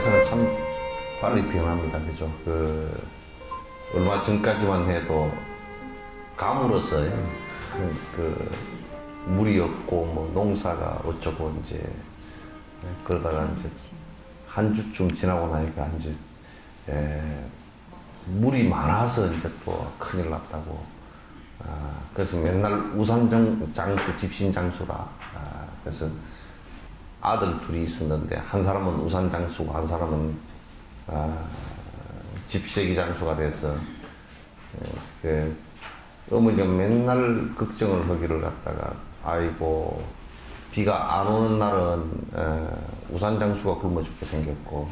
세상은 참 빨리 변합니다. 그죠? 얼마 전까지만 해도 가물어서 물이 없고 뭐 농사가 어쩌고 이제 그러다가 이제 한 주쯤 지나고 나니까 이제 물이 많아서 이제 또 큰일 났다고. 그래서 맨날 우산장수, 집신장수라. 그래서 아들 둘이 있었는데 한 사람은 우산장수고 한 사람은 집세기장수가 돼서 어머니가 맨날 걱정을 하기를 갖다가 아이고 비가 안 오는 날은 우산장수가 굶어 죽게 생겼고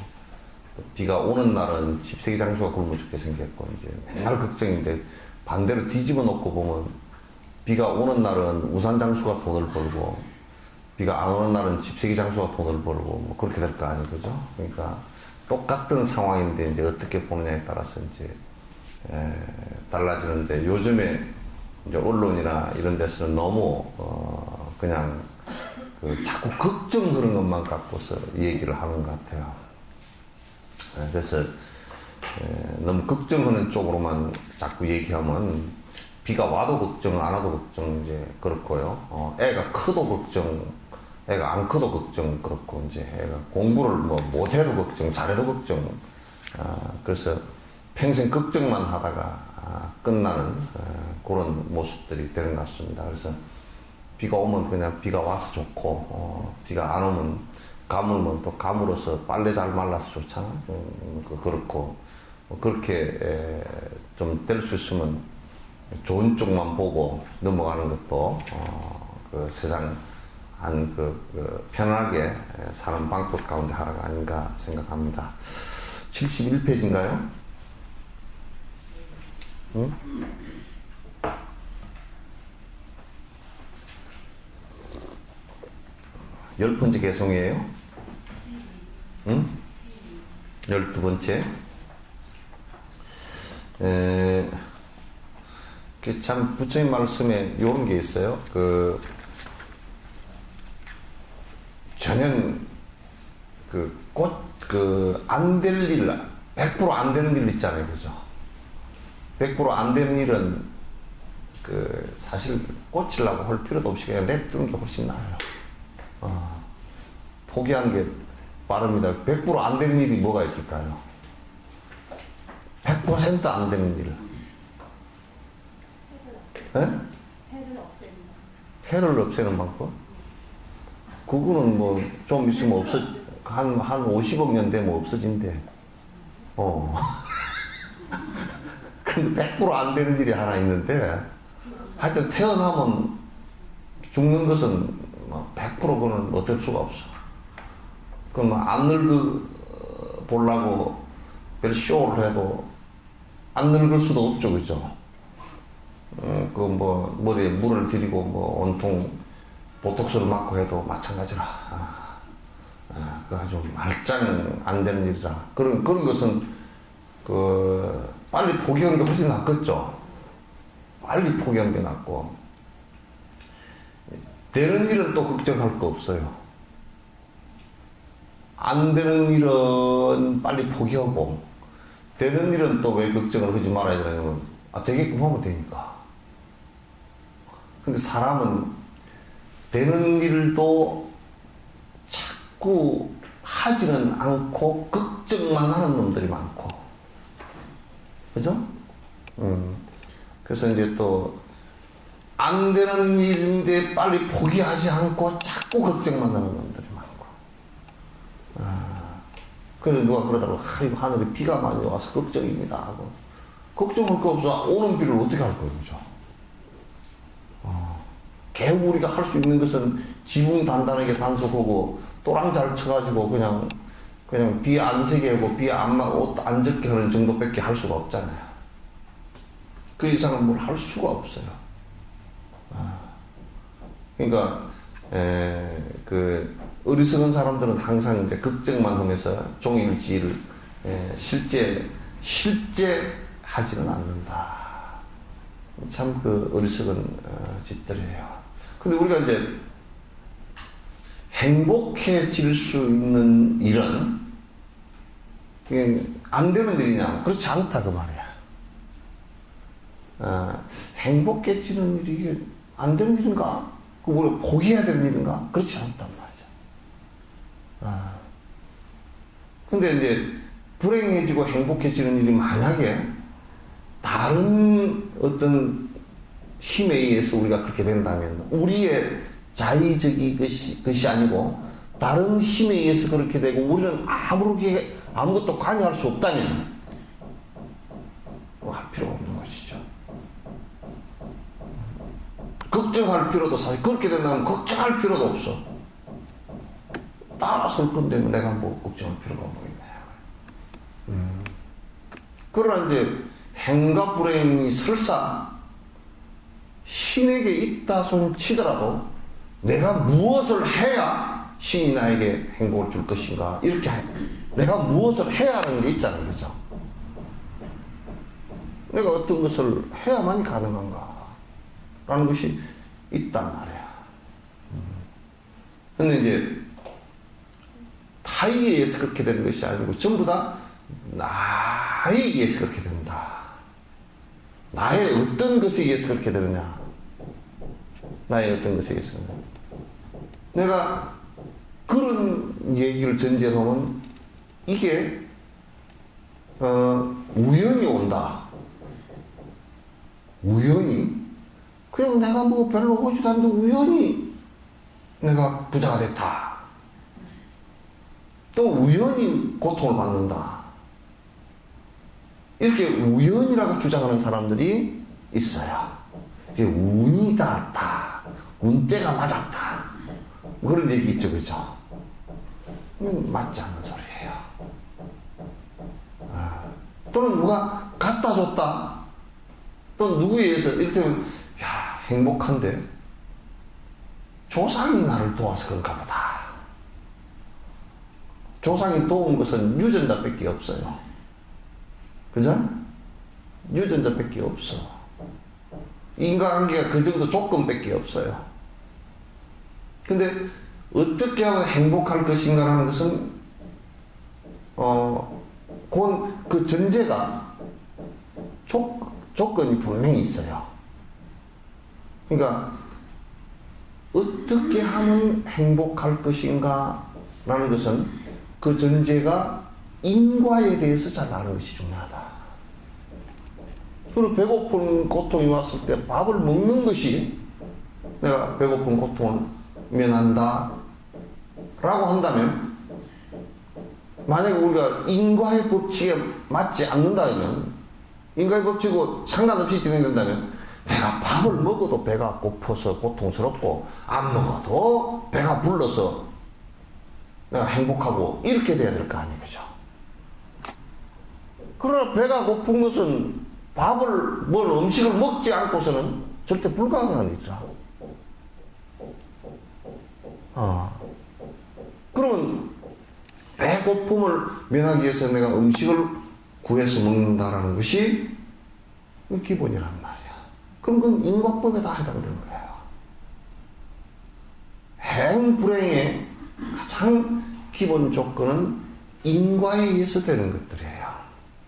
비가 오는 날은 집세기장수가 굶어 죽게 생겼고 이제 맨날 걱정인데 반대로 뒤집어 놓고 보면 비가 오는 날은 우산장수가 돈을 벌고 비가 안 오는 날은 집세기장수가 돈을 벌고 뭐 그렇게 될 거 아니에요, 그죠? 그러니까 똑같은 상황인데 이제 어떻게 보느냐에 따라서 이제 달라지는데 요즘에 이제 언론이나 이런 데서는 너무 그냥 자꾸 걱정 그런 것만 갖고서 얘기를 하는 것 같아요. 그래서 너무 걱정하는 쪽으로만 자꾸 얘기하면 비가 와도 걱정, 안 와도 걱정 이제 그렇고요. 애가 커도 걱정, 애가 안 커도 걱정 그렇고 이제 애가 공부를 뭐 못해도 걱정, 잘해도 걱정. 그래서 평생 걱정만 하다가 끝나는 그런 모습들이 되는 것 같습니다. 그래서 비가 오면 그냥 비가 와서 좋고 비가 안 오면 가물면 또 가물어서 빨래 잘 말라서 좋잖아. 그렇고 그렇게 좀 될 수 있으면 좋은 쪽만 보고 넘어가는 것도 세상 편안하게 사는 방법 가운데 하나가 아닌가 생각합니다. 71페이지인가요? 응? 10번째 개송이에요? 응? 12번째. 참, 부처님 말씀에 이런 게 있어요. 전혀, 안 될 일, 100% 안 되는 일 있잖아요. 그죠? 100% 안 되는 일은, 사실 꽂히려고 할 필요도 없이 그냥 냅두는 게 훨씬 나아요. 포기하는 게 빠릅니다. 100% 안 되는 일이 뭐가 있을까요? 100% 안 되는 일. 해를 없애는 방법? 그거는 뭐 좀 있으면 한 50억 년 되면 없어진대. 근데 100% 안 되는 일이 하나 있는데 하여튼 태어나면 죽는 것은 100% 그건 어쩔 수가 없어. 그럼 안 늙어 보려고 별 쇼를 해도 안 늙을 수도 없죠, 그죠? 머리에 물을 들이고 온통 보톡스를 맞고 해도 마찬가지라. 아주 말짱 안 되는 일이라. 그런 것은 빨리 포기하는 게 훨씬 낫겠죠. 빨리 포기하는 게 낫고. 되는 일은 또 걱정할 거 없어요. 안 되는 일은 빨리 포기하고, 되는 일은 또 왜 걱정을 하지 말아야 되냐면, 되게끔 하면 되니까. 근데 사람은 되는 일도 자꾸 하지는 않고, 걱정만 하는 놈들이 많고. 그죠? 그래서 이제 또, 안 되는 일인데 빨리 포기하지 않고 자꾸 걱정만 하는 놈들이 많고. 그래서 누가 그러다가 하늘에 비가 많이 와서 걱정입니다 하고. 걱정할 거 없어. 오는 비를 어떻게 할 거예요, 그죠? 겨우 우리가 할 수 있는 것은 지붕 단단하게 단속하고 또랑 잘 쳐가지고 그냥 비 안 새게 하고 비 옷 안 젖게 하는 정도밖에 할 수가 없잖아요. 그 이상은 뭘 할 수가 없어요. 그러니까 어리석은 사람들은 항상 이제 걱정만 하면서 종일지를 실제 하지는 않는다. 참 어리석은 짓들이에요. 근데 우리가 이제 행복해질 수 있는 일은 이게 안 되는 일이냐? 그렇지 않다 그 말이야. 행복해지는 일이 이게 안 되는 일인가? 그 우리가 포기해야 되는 일인가? 그렇지 않단 말이죠. 근데 이제 불행해지고 행복해지는 일이 만약에 다른 어떤 힘에 의해서 우리가 그렇게 된다면, 우리의 자의적인 것이 아니고 다른 힘에 의해서 그렇게 되고 우리는 아무것도 관여할 수 없다면 뭐 할 필요가 없는 것이죠. 걱정할 필요도, 사실 그렇게 된다면 걱정할 필요도 없어. 따라서 할 건데 내가 뭐 걱정할 필요가 뭐겠네. 그러나 이제 행과 불행이 설사 신에게 있다 손 치더라도 내가 무엇을 해야 신이 나에게 행복을 줄 것인가, 이렇게 내가 무엇을 해야 하는 게 있잖아요. 그죠? 내가 어떤 것을 해야만이 가능한가 라는 것이 있단 말이야. 근데 이제 타의에 의해서 그렇게 되는 것이 아니고 전부 다 나에 의해서 그렇게 된다. 나의 어떤 것에 의해서 그렇게 되느냐. 나의 어떤 것에 의해서. 내가 그런 얘기를 전제로 하면 이게 우연히 온다. 우연히? 그냥 내가 뭐 별로 오지도 않는데 우연히 내가 부자가 됐다. 또 우연히 고통을 받는다. 이렇게 우연이라고 주장하는 사람들이 있어요. 이게 운이 닿았다. 운때가 맞았다. 그런 얘기 있죠, 그죠? 맞지 않는 소리예요. 또는 누가 갖다 줬다. 또 누구에 의해서, 이를테면, 야, 행복한데 조상이 나를 도와서 그런가 보다. 조상이 도운 것은 유전자밖에 없어요. 그죠? 유전자밖에 없어. 인간관계가 그 정도 조건밖에 없어요. 근데 어떻게 하면 행복할 것인가라는 것은 그 전제가 조건이 분명히 있어요. 그러니까 어떻게 하면 행복할 것인가 라는 것은 그 전제가 인과에 대해서 잘 아는 것이 중요하다. 그리고 배고픈 고통이 왔을 때 밥을 먹는 것이 내가 배고픈 고통을 면한다 라고 한다면, 만약에 우리가 인과의 법칙에 맞지 않는다면, 인과의 법칙하고 상관없이 진행된다면 내가 밥을 먹어도 배가 고파서 고통스럽고 안 먹어도 배가 불러서 내가 행복하고 이렇게 돼야 될 거 아니에요. 그죠? 그러나 배가 고픈 것은 음식을 먹지 않고서는 절대 불가능한 일이죠. 그러면 배고픔을 면하기 위해서 내가 음식을 구해서 먹는다라는 것이 기본이란 말이야. 그럼 그건 인과법에 다 해당되는 거예요. 행불행의 가장 기본 조건은 인과에 의해서 되는 것들이에요.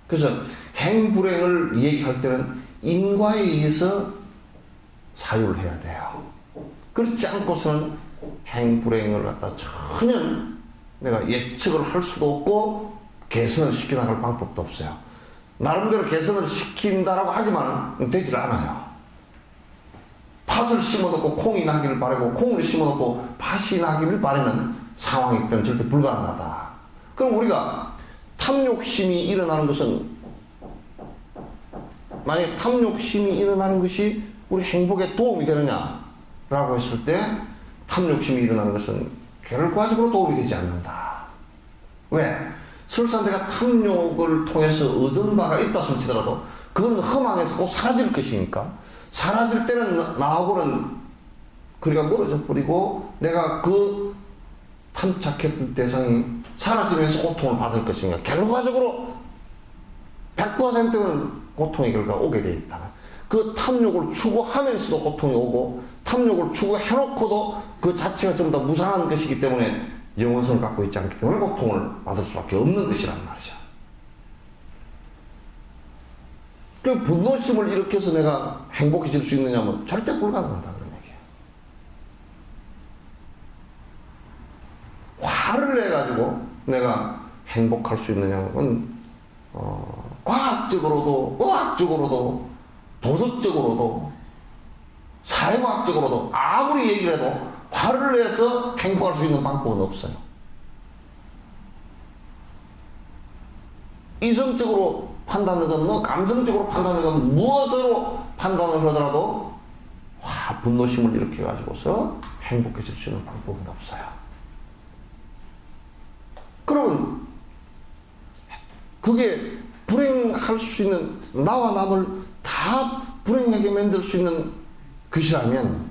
그래서 행불행을 얘기할 때는 인과에 의해서 사유를 해야 돼요. 그렇지 않고서는 행불행을 갖다 전혀 내가 예측을 할 수도 없고 개선을 시켜나갈 방법도 없어요. 나름대로 개선을 시킨다라고 하지만 되질 않아요. 팥을 심어놓고 콩이 나기를 바라고 콩을 심어놓고 팥이 나기를 바라는 상황이 있다면 절대 불가능하다. 그럼 우리가 탐욕심이 일어나는 것은, 만약에 탐욕심이 일어나는 것이 우리 행복에 도움이 되느냐라고 했을 때 탐욕심이 일어나는 것은 결과적으로 도움이 되지 않는다. 왜? 설사 내가 탐욕을 통해서 얻은 바가 있다 손치더라도 그거는 허망해서 꼭 사라질 것이니까, 사라질 때는 나하고는 거리가 멀어져 버리고 내가 그 탐착했던 대상이 사라지면서 고통을 받을 것이니까 결과적으로 100%는 고통의 결과가 오게 되어 있다. 그 탐욕을 추구하면서도 고통이 오고 탐욕을 추구해놓고도 그 자체가 전부 다 무상한 것이기 때문에 영원성을 갖고 있지 않기 때문에 고통을 받을 수밖에 없는 것이란 말이죠. 그 분노심을 일으켜서 내가 행복해질 수 있느냐면 절대 불가능하다 그런 얘기예요. 화를 내가지고 내가 행복할 수 있느냐면 과학적으로도 의학적으로도 도덕적으로도 사회과학적으로도 아무리 얘기를 해도 화를 내서 행복할 수 있는 방법은 없어요. 이성적으로 판단하건 뭐 감성적으로 판단하건 무엇으로 판단을 하더라도 분노심을 일으켜 가지고서 행복해질 수 있는 방법은 없어요. 그러면 그게 불행할 수 있는, 나와 남을 다 불행하게 만들 수 있는 것이라면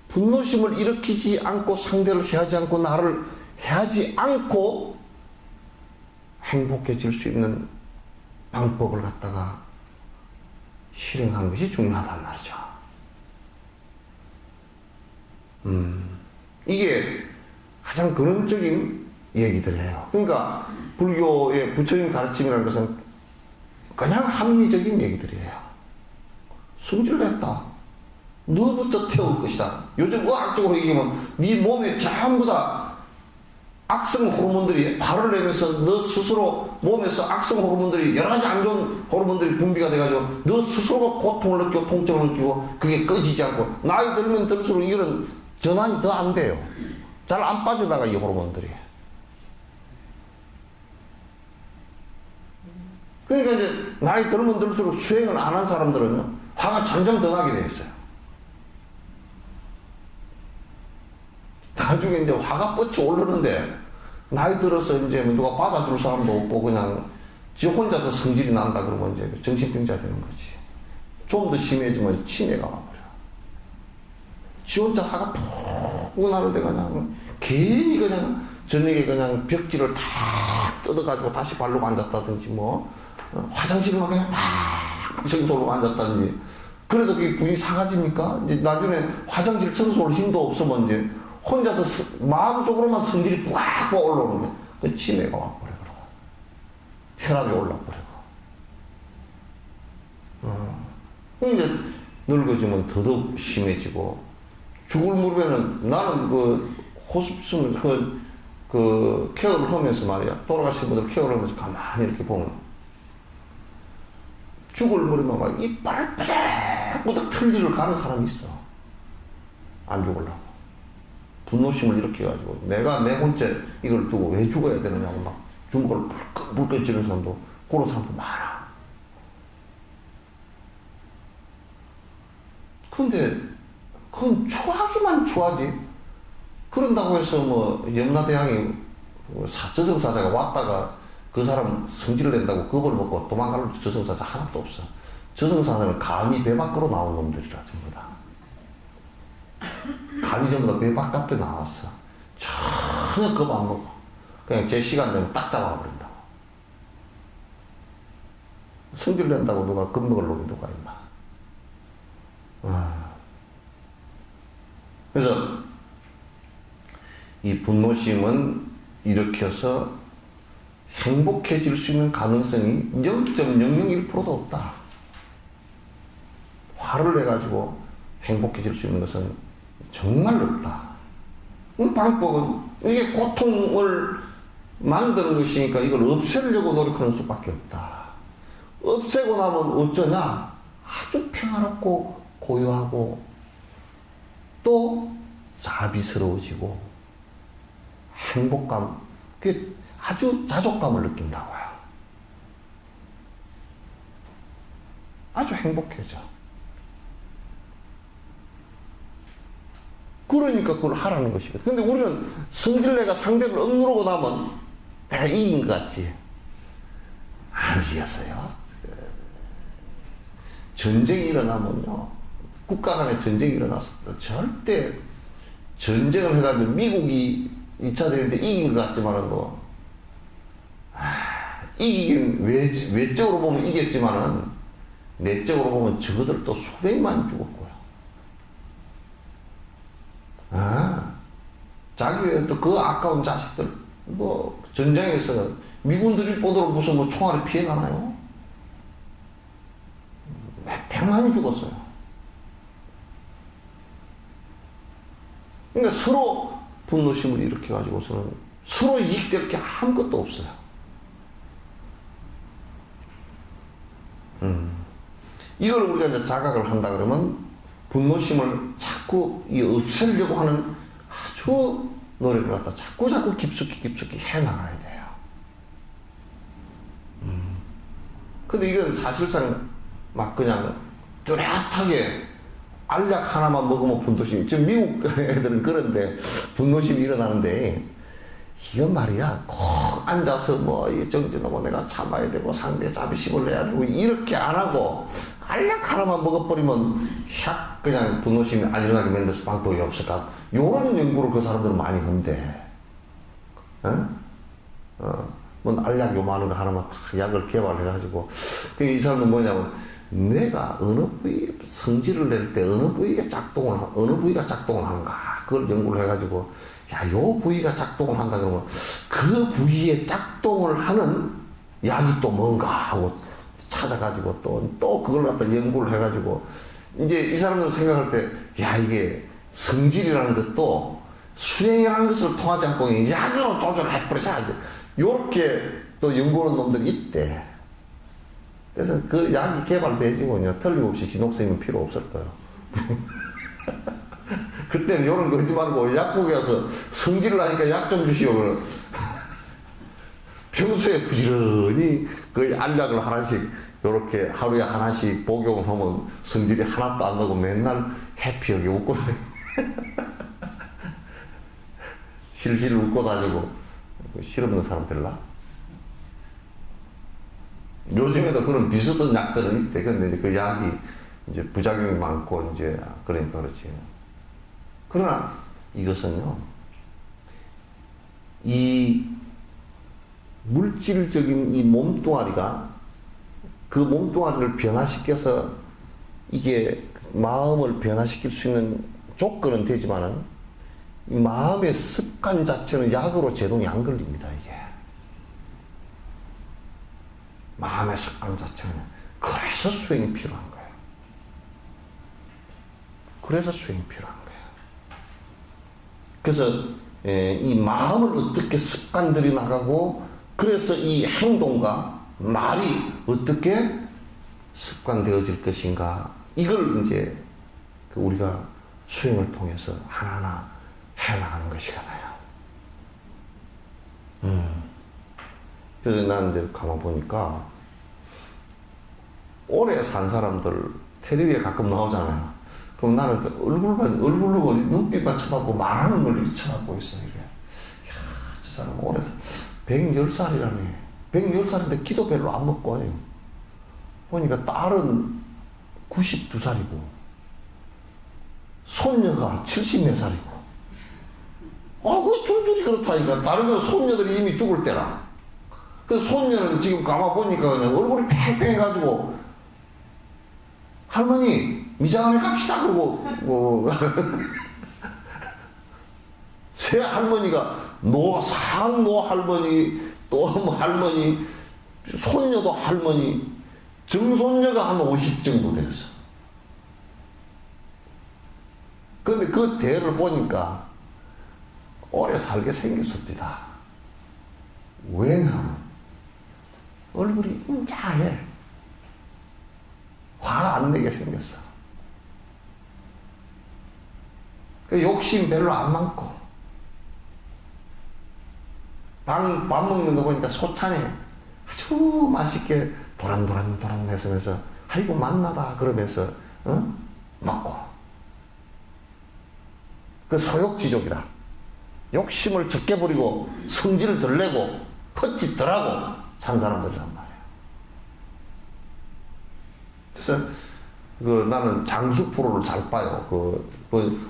분노심을 일으키지 않고 상대를 해하지 않고 나를 해하지 않고 행복해질 수 있는 방법을 갖다가 실행하는 것이 중요하단 말이죠. 이게 가장 근원적인 얘기들이에요. 그러니까 불교의 부처님 가르침이라는 것은 그냥 합리적인 얘기들이에요. 승질냈다. 너부터 태울 것이다. 요즘 의학적으로 얘기하면 네 몸에 전부 다 악성 호르몬들이 화를 내면서 너 스스로 몸에서 악성 호르몬들이 여러 가지 안 좋은 호르몬들이 분비가 돼가지고 너 스스로가 고통을 느끼고 통증을 느끼고 그게 꺼지지 않고 나이 들면 들수록 이런 전환이 더 안 돼요. 잘 안 빠져나가 이 호르몬들이. 그러니까 이제 나이 들면 들수록 수행을 안 한 사람들은요 화가 점점 더 나게 돼 있어요. 나중에 이제 화가 뻗쳐 오르는데 나이 들어서 이제 누가 받아줄 사람도 없고 그냥 지 혼자서 성질이 난다 그러면 이제 정신병자 되는 거지. 좀 더 심해지면 치매가 와버려. 지 혼자 화가 푹 나는데 그냥 괜히 그냥 저녁에 그냥 벽지를 다 뜯어가지고 다시 바르고 앉았다든지 뭐 화장실만 그냥 막 청소하고 앉았다든지 그래도 그게 분이 사가집니까? 이제 나중에 화장실 청소할 힘도 없으면 이제 혼자서 마음속으로만 성질이 뿌악 올라오는 거야. 그 치매가 와버려. 혈압이 올라버리고. 이제 늙어지면 더더욱 심해지고 죽을 무렵에는 나는 그 호스피스 그 케어를 하면서 말이야. 돌아가신 분들 케어를 하면서 가만히 이렇게 보면 죽을 무렵에 막 이빨을 삐덕삐덕 틀니를 가는 사람이 있어. 안 죽으려고. 분노심을 일으켜가지고 내가 내 혼자 이걸 두고 왜 죽어야 되느냐고 막 주먹을 불끈 찌르는 사람도 그런 사람도 많아. 근데 그건 추하기만 추하지. 그런다고 해서 뭐 염라대왕이 저승사자가 왔다가 그 사람 성질을 낸다고 겁을 먹고 도망갈 저승사자 하나도 없어. 저승사자는 간이 배 밖으로 나온 놈들이라 전부 다. 간이 전부 다 배 바깥에 나왔어. 전혀 겁 안 먹고 그냥 제 시간 되면 딱 잡아버린다고. 성질 낸다고 누가 겁먹을 놈이 누가 있나. 그래서 이 분노심은 일으켜서 행복해질 수 있는 가능성이 0.001%도 없다. 화를 내가지고 행복해질 수 있는 것은 정말 없다. 방법은 이게 고통을 만드는 것이니까 이걸 없애려고 노력하는 수밖에 없다. 없애고 나면 어쩌냐? 아주 평화롭고 고요하고 또 자비스러워지고 행복감, 그게 아주 자족감을 느낀다고요. 아주 행복해져. 그러니까 그걸 하라는 것이거든. 근데 우리는 성질내가 상대를 억누르고 나면 내가 이긴 것 같지. 아니었어요. 전쟁이 일어나면요. 국가 간에 전쟁이 일어나서 절대 전쟁을 해가지고 미국이 2차 대전 때 이긴 것 같지만은 뭐, 이기긴 외적으로 보면 이겼지만은 내적으로 보면 저들도 수백만 죽었고요. 자기들 또 그 아까운 자식들, 뭐, 전쟁에서 미군들이 보도록 무슨 뭐 총알을 피해가나요? 많이 죽었어요. 그러니까 서로 분노심을 일으켜가지고서는 서로 이익될 게 아무것도 없어요. 이걸 우리가 이제 자각을 한다 그러면 분노심을 자꾸 없애려고 하는 아주 노력을 갖다 자꾸 깊숙이 해나가야 돼요. 근데 이건 사실상 막 그냥 뚜렷하게 알약 하나만 먹으면 분노심이, 지금 미국 애들은 그런데 분노심이 일어나는데, 이건 말이야 꼭 앉아서 뭐 정진하고 내가 참아야 되고 상대 자비심을 내야 되고 이렇게 안 하고 알약 하나만 먹어버리면 샥 그냥 분노심이 안 일어나게 만들어서 방법이 없을까, 요런 연구를 그 사람들은 많이 한대. 뭐 알약 요만한 거 하나만 딱 약을 개발해가지고, 이 사람들은 뭐냐면 내가 어느 부위 성질을 낼 때 어느 부위가 작동을 하는가, 그걸 연구를 해가지고, 야, 요 부위가 작동을 한다 그러면 그 부위에 작동을 하는 약이 또 뭔가 하고 찾아가지고 또 그걸 갖다 연구를 해가지고, 이제 이 사람들 생각할 때, 야, 이게 성질이라는 것도 수행이라는 것을 통하지 않고 약으로 조절해버리자, 요렇게 또 연구하는 놈들이 있대. 그래서 그 약이 개발되지면요, 틀림없이 진옥선생님은 필요 없을 거예요. 그때는 요런 거 하지 말고 약국에 와서 성질을 나니까 약 좀 주시오. 평소에 부지런히 그 알약을 하나씩 요렇게 하루에 하나씩 복용을 하면 성질이 하나도 안 나고 맨날 해피하게 웃고 다니고 실실 웃고 다니고. 실없는 사람 될라? 요즘에도 그런 비슷한 약들은 있대. 근데 그 약이 이제 부작용이 많고 이제 그러니까 그렇지. 그러나 이것은요, 이 물질적인 이 몸뚱아리가 그 몸뚱아리를 변화시켜서 이게 마음을 변화시킬 수 있는 조건은 되지만은 이 마음의 습관 자체는 약으로 제동이 안 걸립니다, 이게. 마음의 습관 자체는. 그래서 수행이 필요한 거예요. 그래서 수행이 필요한 거예요. 그래서 이 마음을 어떻게 습관들이 나가고, 그래서 이 행동과 말이 어떻게 습관되어질 것인가, 이걸 이제 우리가 수행을 통해서 하나하나 해나가는 것이거든요. 그래서 난 이제 가만 보니까 오래 산 사람들 텔레비에 가끔 나오잖아요. 그럼 나는 얼굴로 눈빛만 쳐다보고 말하는 걸 이렇게 쳐다보고 있어, 이게. 야, 저 사람 오래 110살이라네. 110살인데 기도 별로 안 먹고 와요. 보니까 딸은 92살이고, 손녀가 74살이고. 그 줄줄이 그렇다니까. 다른 건 손녀들이 이미 죽을 때라. 그 손녀는 지금 가만 보니까 그냥 얼굴이 팽팽해가지고, 할머니, 미장원에 갑시다. 그러고, 새 할머니가, 상노 할머니, 또 뭐 할머니, 손녀도 할머니, 정손녀가 한 50 정도 됐어. 근데 그 대를 보니까 오래 살게 생겼습니다. 왜냐하면 얼굴이 인자해. 화 안 내게 생겼어. 그 욕심 별로 안 많고, 밥 먹는 거 보니까 소찬에 아주 맛있게 도란도란 해서면서 아이고 맛나다 그러면서 먹고. 그 소욕지족이라. 욕심을 적게 부리고 성질을 덜 내고 헛짓 덜 하고 산 사람들이란 말이에요. 그래서 나는 장수 프로를 잘 봐요.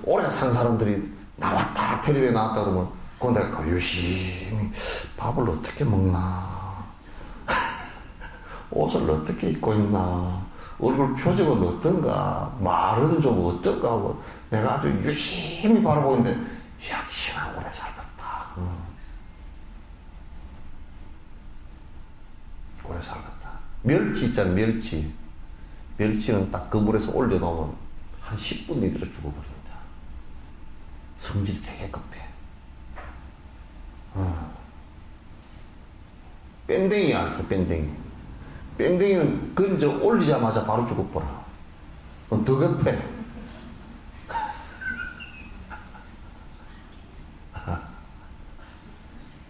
오래 산 사람들이 나왔다, 텔레비에 나왔다 그러면 그건 내가 유심히 밥을 어떻게 먹나, 옷을 어떻게 입고 있나, 얼굴 표정은 어떤가, 말은 좀 어떤가 하고 내가 아주 유심히 바라보는데, 역시나 오래 살겠다. 오래 살겠다. 멸치 있잖아, 멸치. 멸치는 딱 그 물에서 올려놓으면 한 10분 내로 죽어버립니다. 성질이 되게 급해. 뺑댕이 알죠? 뺑댕이. 뺑댕이는 건져 올리자마자 바로 죽어버려. 더 급해.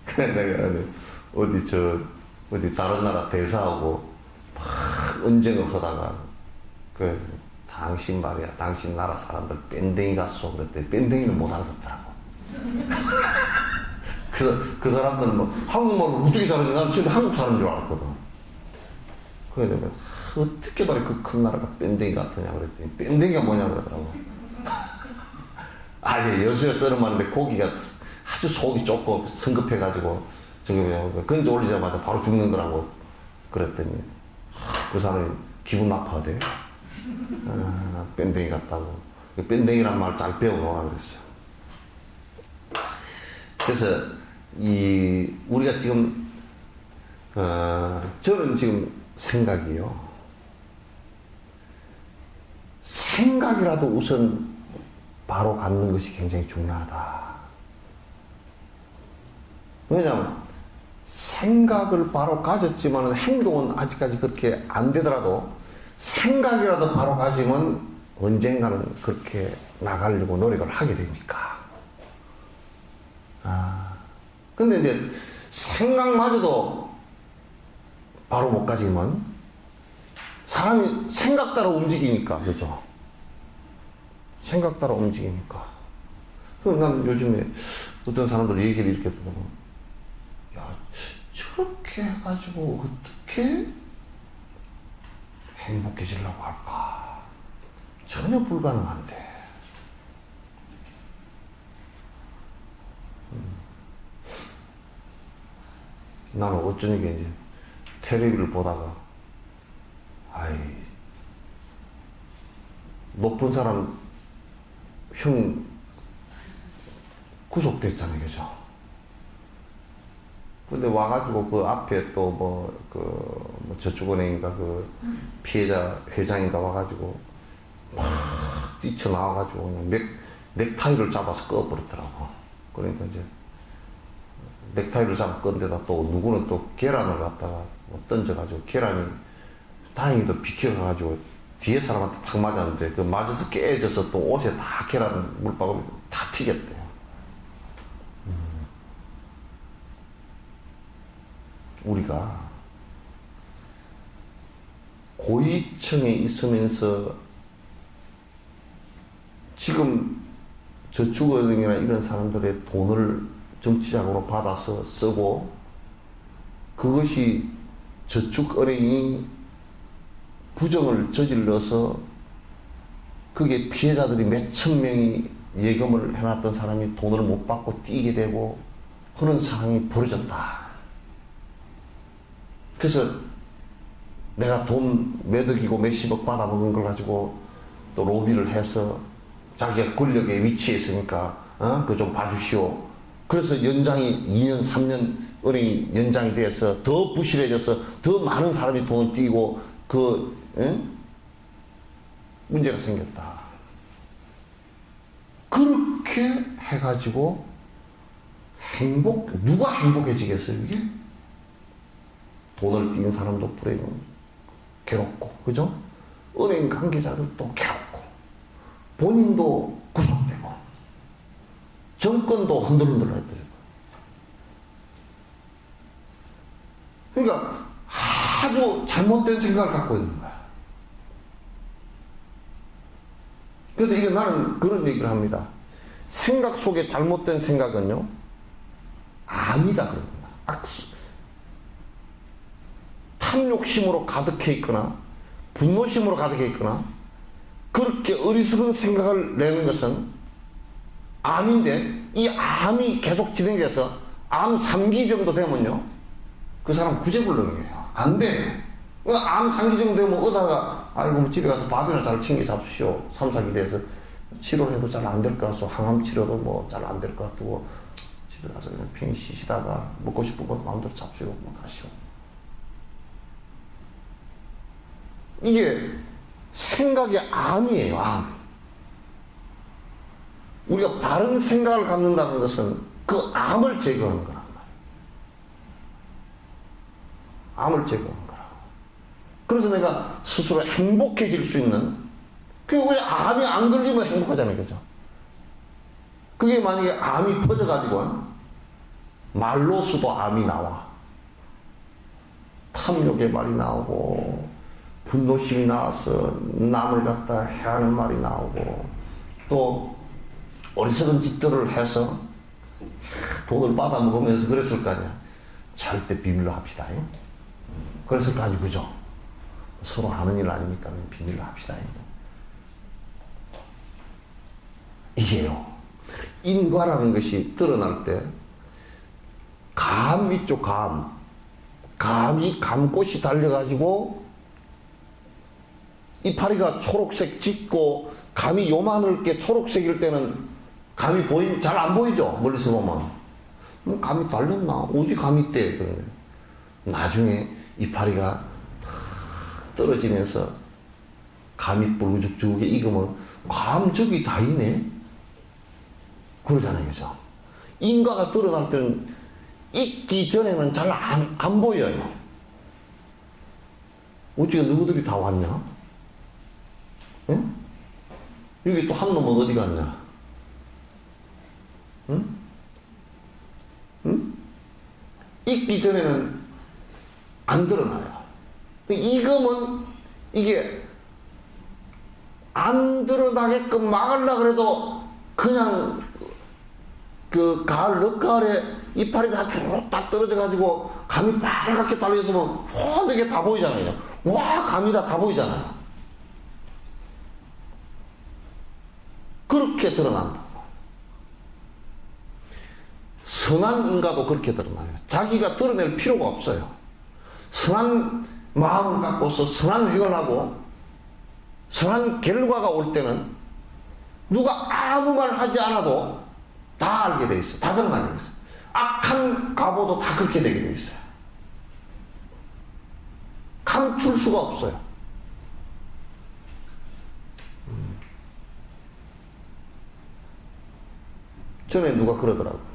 그래, 내가 어디 다른 나라 대사하고 막 언쟁을 하다가, 당신 말이야, 당신 나라 사람들 뺑댕이 갔어. 그랬더니 뺑댕이는 못 알아듣더라고. 그래서 그 사람들은 뭐 한국말을 어떻게 잘하는지 나는 지금 한국 사람인 줄 알았거든. 그래 내가 어떻게 말해 그 큰 나라가 뺑댕이 같으냐 그랬더니 뺑댕이가 뭐냐 그러더라고. 아예 여수에 썰어봤는데 고기가 아주 속이 좁고 성급해가지고 저기 건져 올리자마자 바로 죽는 거라고 그랬더니 그 사람이 기분 나빠하대. 뺑댕이 같다고. 뺑댕이란 말 잘 배워놓으라 그랬어. 그래서 우리가 지금 저는 지금 생각이요. 생각이라도 우선 바로 갖는 것이 굉장히 중요하다. 왜냐하면 생각을 바로 가졌지만 행동은 아직까지 그렇게 안 되더라도 생각이라도 바로 가지면 언젠가는 그렇게 나가려고 노력을 하게 되니까. 근데 이제 생각마저도 바로 못 가지면 사람이 생각 따라 움직이니까, 그죠? 생각 따라 움직이니까. 그래서 난 요즘에 어떤 사람들 얘기를 이렇게 듣고, 야, 저렇게 해가지고 어떻게 행복해지려고 할까? 전혀 불가능한데. 나는 어쩌니까 이제 텔레비를 보다가, 높은 사람 형 구속됐잖아요, 그죠? 근데 와가지고 그 앞에 또 저축은행인가 그 피해자 회장인가 와가지고 막 뛰쳐나와가지고 그냥 넥타이를 잡아서 꺼버렸더라고. 그러니까 이제 넥타이를 잡아 끈 데다 또 누구는 또 계란을 갖다가 던져가지고 계란이 다행히도 비켜가가지고 뒤에 사람한테 탁 맞았는데 그 맞아서 깨져서 또 옷에 다 계란 물방울이 다 튀겼대요. 우리가 고위층에 있으면서 지금 저축은행이나 이런 사람들의 돈을 정치자금으로 받아서 쓰고 그것이 저축은행이 부정을 저질러서 그게 피해자들이 몇천 명이 예금을 해놨던 사람이 돈을 못 받고 뛰게 되고 그런 상황이 벌어졌다. 그래서 내가 돈 매덕이고 몇십억 받아먹은 걸 가지고 또 로비를 해서 자기가 권력의 위치에 있으니까 그거 좀 봐주시오. 그래서 연장이 2년 3년 은행이 연장이 돼서 더 부실해져서 더 많은 사람이 돈을 띄고 문제가 생겼다. 그렇게 해가지고 누가 행복해지겠어요, 이게? 돈을 띈 사람도 불행하고 괴롭고, 그죠? 은행 관계자들도 괴롭고, 본인도 구속되고, 정권도 흔들흔들 해버리고. 그러니까 아주 잘못된 생각을 갖고 있는 거야. 그래서 이게 나는 그런 얘기를 합니다. 생각 속에 잘못된 생각은요, 암이다 그런 거야. 악수. 탐욕심으로 가득해 있거나 분노심으로 가득해 있거나 그렇게 어리석은 생각을 내는 것은 암인데 이 암이 계속 진행돼서 암 3기 정도 되면요 그 사람 구제불능이에요. 안 돼. 암 3기 정도 되면 의사가 아이고 집에 가서 밥이나 잘 챙겨 잡수시오. 3, 4기 돼서 치료해도 잘 안 될 것 같소. 항암 치료도 뭐 잘 안 될 것 같고 집에 가서 그냥 편히 쉬시다가 먹고 싶은 거 마음대로 잡수시고 뭐 가시오. 이게 생각이 암이에요, 암. 우리가 바른 생각을 갖는다는 것은 그 암을 제거하는 거란 말이에요. 암을 제거하는 거라. 그래서 내가 스스로 행복해질 수 있는, 그게 왜 암이 안 걸리면 행복하잖아요, 그죠? 그게 만약에 암이 퍼져가지고 말로서도 암이 나와. 탐욕의 말이 나오고, 분노심이 나와서 남을 갖다 해하는 말이 나오고, 또 어리석은 짓들을 해서 돈을 받아먹으면서 그랬을 거 아니야. 절대 비밀로 합시다. 그랬을 거 아니고, 그죠? 서로 하는 일 아닙니까? 비밀로 합시다. 이게요, 인과라는 것이 드러날 때 감 있죠, 감이 감꽃이 달려가지고 이파리가 초록색 짙고 감이 요만하게 초록색일 때는 감이 잘 안 보이죠, 멀리서 보면. 감이 달렸나? 어디 감이 있대? 그러면 나중에 이파리가 떨어지면서 감이 붉죽죽하게 익으면 감 저기 다 있네? 그러잖아요, 그죠? 인과가 드러날 때는 익기 전에는 잘 안 보여요. 어찌가 누구들이 다 왔냐? 예? 여기 또 한 놈은 어디 갔냐? 응? 응? 익기 전에는 안 드러나요. 익으면 이게 안 드러나게끔 막으려고 해도 그냥 그 가을, 늦가을에 이파리 다 주룩 딱 떨어져가지고 감이 빨갛게 달려있으면 훤하게 다 보이잖아요. 와, 감이 다 보이잖아요. 그렇게 드러난다. 선한 인가도 그렇게 드러나요. 자기가 드러낼 필요가 없어요. 선한 마음을 갖고서 선한 행을 하고 선한 결과가 올 때는 누가 아무 말 하지 않아도 다 알게 돼 있어요. 다 드러나게 돼 있어요. 악한 과보도 다 그렇게 되게 돼 있어요. 감출 수가 없어요. 전에 누가 그러더라고요.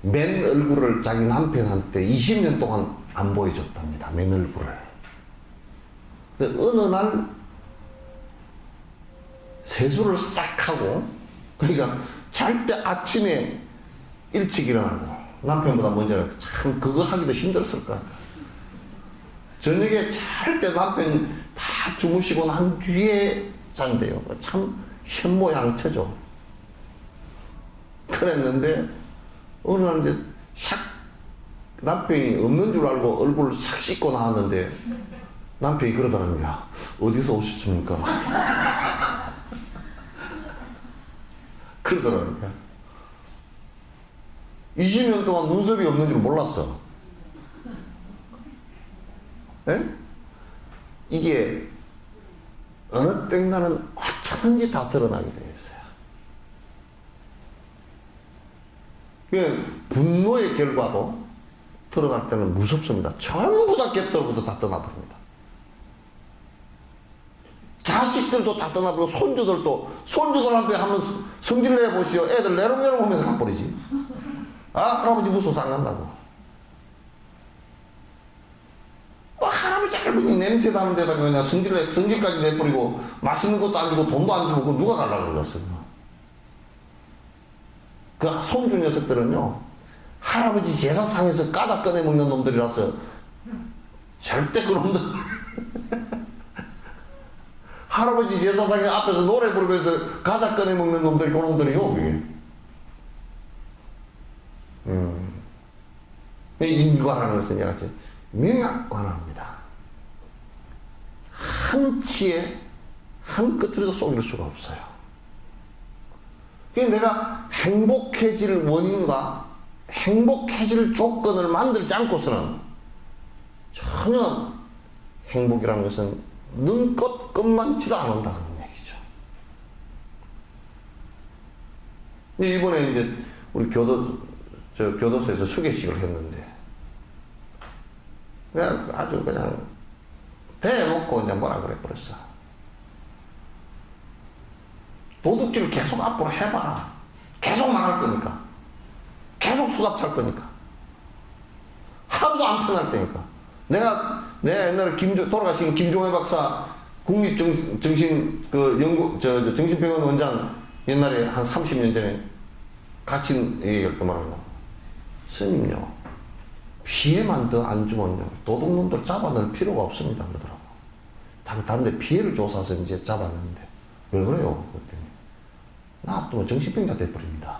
맨 얼굴을 자기 남편한테 20년 동안 안 보여줬답니다. 맨 얼굴을. 근데 어느 날 세수를 싹 하고, 그러니까 잘 때 아침에 일찍 일어나고, 남편보다 먼저 일어나고, 참 그거 하기도 힘들었을 것 같아요. 저녁에 잘 때 남편 다 주무시고 난 뒤에 잔대요. 참 현모양처죠. 그랬는데 어느 날 이제 샥 남편이 없는 줄 알고 얼굴을 싹 씻고 나왔는데 남편이 그러더라고요. 야, 어디서 오셨습니까? 그러더라고요. 20년 동안 눈썹이 없는 줄 몰랐어. 에? 이게 어느 땡나는 어쩌든지 다 드러나게 돼 있어요. 분노의 결과도 드러날 때는 무섭습니다. 전부 다 갯벌부터 다 떠나버립니다. 자식들도 다 떠나버리고 손주들한테 한번 성질 내보시오. 애들 내롱내롱 하면서 가버리지. 아, 할아버지 무서워서 안 간다고. 뭐 할아버지 할머니 냄새 나는 데다가 그냥 성질까지 내버리고 맛있는 것도 안 주고 돈도 안 주고 누가 가려고 그러겠어요. 그 손주 녀석들은요, 할아버지 제사상에서 까자 꺼내 먹는 놈들이라서 절대 그 놈들 할아버지 제사상에 앞에서 노래 부르면서 과자 꺼내 먹는 놈들이 그 놈들이요, 그게. 인과라는 것은 여하튼 명약관합니다. 한 치에 한 끄트리도 속일 수가 없어요. 그러니까 내가 행복해질 원인과 행복해질 조건을 만들지 않고서는 전혀 행복이라는 것은 눈꽃 끝만치도 안 온다 그런 얘기죠. 이번에 이제 우리 교도소에서 수계식을 했는데 그냥 아주 그냥 대놓고 이제 뭐라 그래 버렸어. 도둑질을 계속 앞으로 해봐라. 계속 망할 거니까. 계속 수갑 찰 거니까. 하루도 안 편할 테니까. 내가 옛날에 돌아가신 김종회 박사 국립정신 정신병원 원장 옛날에 한 30년 전에 같이 얘기할 때 말한다. 스님요, 피해만 더 안 주면요, 도둑놈들 잡아낼 필요가 없습니다. 그러더라고. 다른데 피해를 조사해서 이제 잡았는데, 왜 그래요? 그랬더니, 놔두면 정신병자 돼버립니다.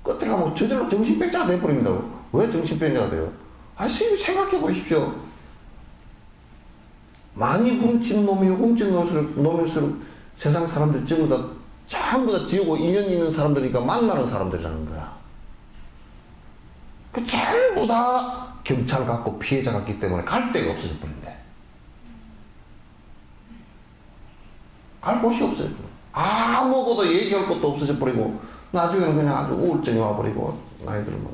끝에 가면 저절로 정신병자가 돼버립니다. 왜 정신병자가 돼요? 스님 생각해 보십시오. 많이 훔친 놈이 훔친 놈일수록 세상 사람들 전부 다 지우고 인연 있는 사람들이니까 만나는 사람들이라는 거야. 그 전부 다 경찰 같고 피해자 같기 때문에 갈 데가 없어져 버린대. 갈 곳이 없어져 버려. 아무것도 얘기할 것도 없어져 버리고 나중에는 그냥 아주 우울증이 와버리고 나이 들면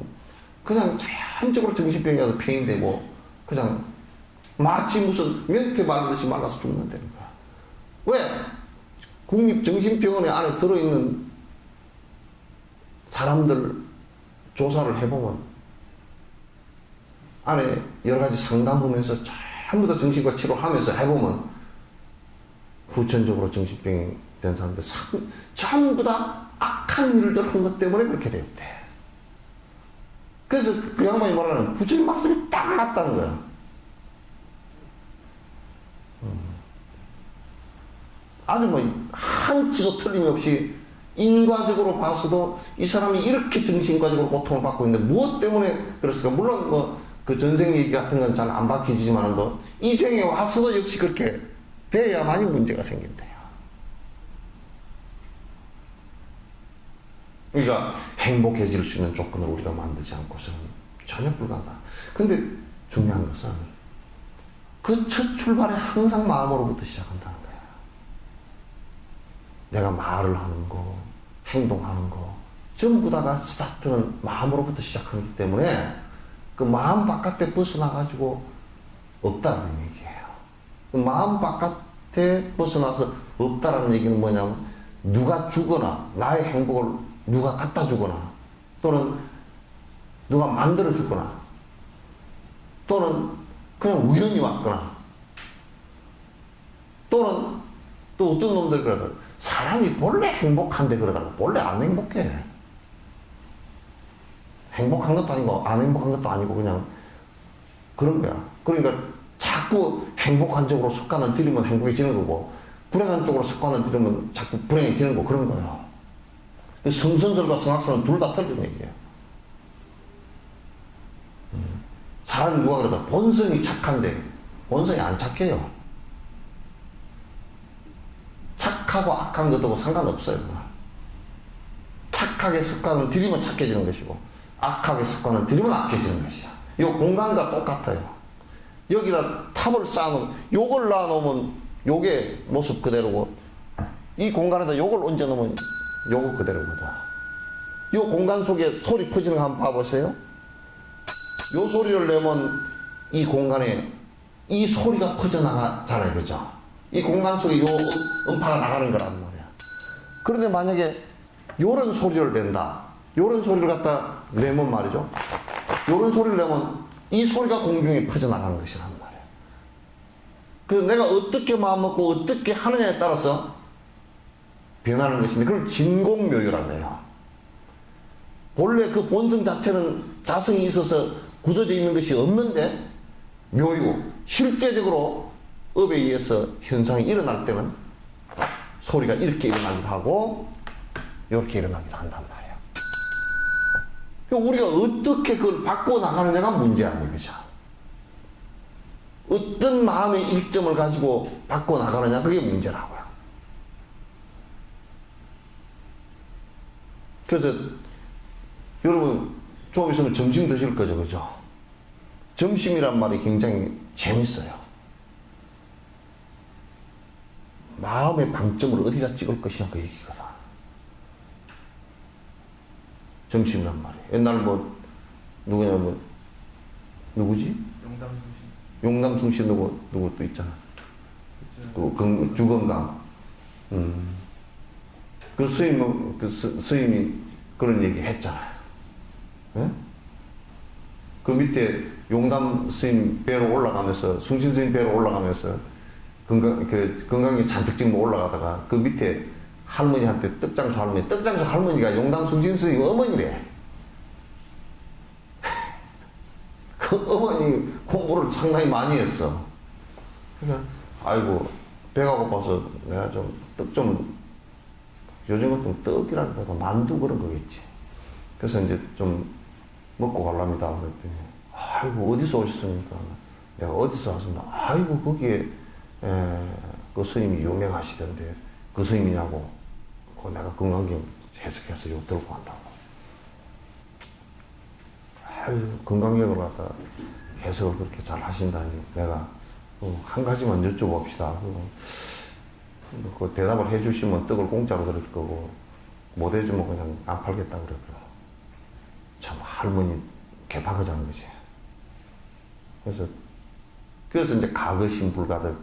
그냥 자연적으로 정신병이라서 폐인되고 그냥 마치 무슨 멘트 말듯이 말라서 죽는다는 거야. 왜? 국립정신병원에 안에 들어있는 사람들 조사를 해보면 안에 여러 가지 상담하면서 전부 다 정신과 치료하면서 해보면 후천적으로 정신병이 된 사람들 전부 다 악한 일들 한 것 때문에 그렇게 되었대. 그래서 그 양반이 말하는 부처님 말씀이 딱 맞다는 거야. 아주 한치도 틀림없이 인과적으로 봤어도 이 사람이 이렇게 정신과적으로 고통을 받고 있는데 무엇 때문에 그랬을까? 물론 그 전생 얘기 같은 건 잘 안 밝혀지지만도 이 생에 와서도 역시 그렇게 돼야만이 문제가 생긴대요. 그러니까 행복해질 수 있는 조건을 우리가 만들지 않고서는 전혀 불가능하다. 근데 중요한 것은 그 첫 출발에 항상 마음으로부터 시작한다는 거야. 내가 말을 하는 거, 행동하는 거 전부 다가 스타트는 마음으로부터 시작하기 때문에 그 마음 바깥에 벗어나가지고 없다는 얘기예요. 그 마음 바깥에 벗어나서 없다라는 얘기는 뭐냐면 누가 주거나 나의 행복을 누가 갖다 주거나 또는 누가 만들어 주거나 또는 그냥 우연히 왔거나 또는 또 어떤 놈들 그러더라고. 사람이 본래 행복한데 그러더라고. 본래 안 행복해. 행복한 것도 아니고 안 행복한 것도 아니고 그냥 그런 거야. 그러니까 자꾸 행복한 쪽으로 습관을 들이면 행복해지는 거고 불행한 쪽으로 습관을 들이면 자꾸 불행해지는 거 그런 거예요. 성선설과 성악설은 둘 다 틀린 얘기예요. 사람이 누가 그러다 본성이 착한데 본성이 안 착해요. 착하고 악한 것하고 상관없어요. 착하게 습관을 들이면 착해지는 것이고 악하게 습관을 들이면 악해지는 것이야. 이 공간과 똑같아요. 여기다 탑을 쌓아놓으면 요걸 놔놓으면 요게 모습 그대로고 이 공간에다 요걸 얹어놓으면 요거 그대로거든. 이 공간 속에 소리 퍼지는 거 한번 봐보세요. 요 소리를 내면 이 공간에 이 소리가 퍼져나가잖아요. 그죠? 이 공간 속에 요 음파가 나가는 거란 말이야. 그런데 만약에 요런 소리를 낸다. 요런 소리를 갖다 내면 말이죠. 요런 소리를 내면 이 소리가 공중에 퍼져나가는 것이란 말이야. 그래서 내가 어떻게 마음먹고 어떻게 하느냐에 따라서 변하는 것인데 그걸 진공묘유라고 해요. 본래 그 본성 자체는 자성이 있어서 굳어져 있는 것이 없는데 묘유, 실제적으로 업에 의해서 현상이 일어날 때는 소리가 이렇게 일어나기도 하고 이렇게 일어나기도 한단 말이에요. 우리가 어떻게 그걸 바꿔나가느냐가 문제 아니에요. 그죠? 어떤 마음의 일점을 가지고 바꿔나가느냐 그게 문제라고요. 그래서 여러분 좀 있으면 점심 드실 거죠. 그죠? 점심이란 말이 굉장히 재밌어요. 마음의 방점을 어디다 찍을 것이냐 그 얘기거든. 점심이란 말이에요. 옛날 누구지? 용남 숭실 누구 또 있잖아. 주건강. 그 스님이 그런 얘기 했잖아요. 예? 그 밑에 용담 스님 배로 올라가면서, 숭실 스님 배로 올라가면서 건강에 잔뜩 찍고 올라가다가 그 밑에 할머니한테 떡장수 할머니가 용담 숭실 스님 어머니래. 그 어머니 공부를 상당히 많이 했어. 그러니까, 아이고, 배가 고파서 내가 요즘 같은 떡이라기보다 만두 그런 거겠지. 그래서 이제 좀 먹고 가랍니다. 그랬더니, 아이고, 어디서 오셨습니까? 내가 어디서 왔습니다. 아이고, 거기에, 그 스님이 유명하시던데, 그 스님이냐고. 내가 건강경 해석해서 이거 들고 간다고. 아유, 건강경을 갖다 해석을 그렇게 잘 하신다니. 내가 한 가지만 여쭤봅시다. 그 대답을 해주시면 떡을 공짜로 드릴 거고, 못 해주면 그냥 안 팔겠다 그랬고요. 참, 할머니 개파그자는 거지. 그래서 이제 과거 신불가득,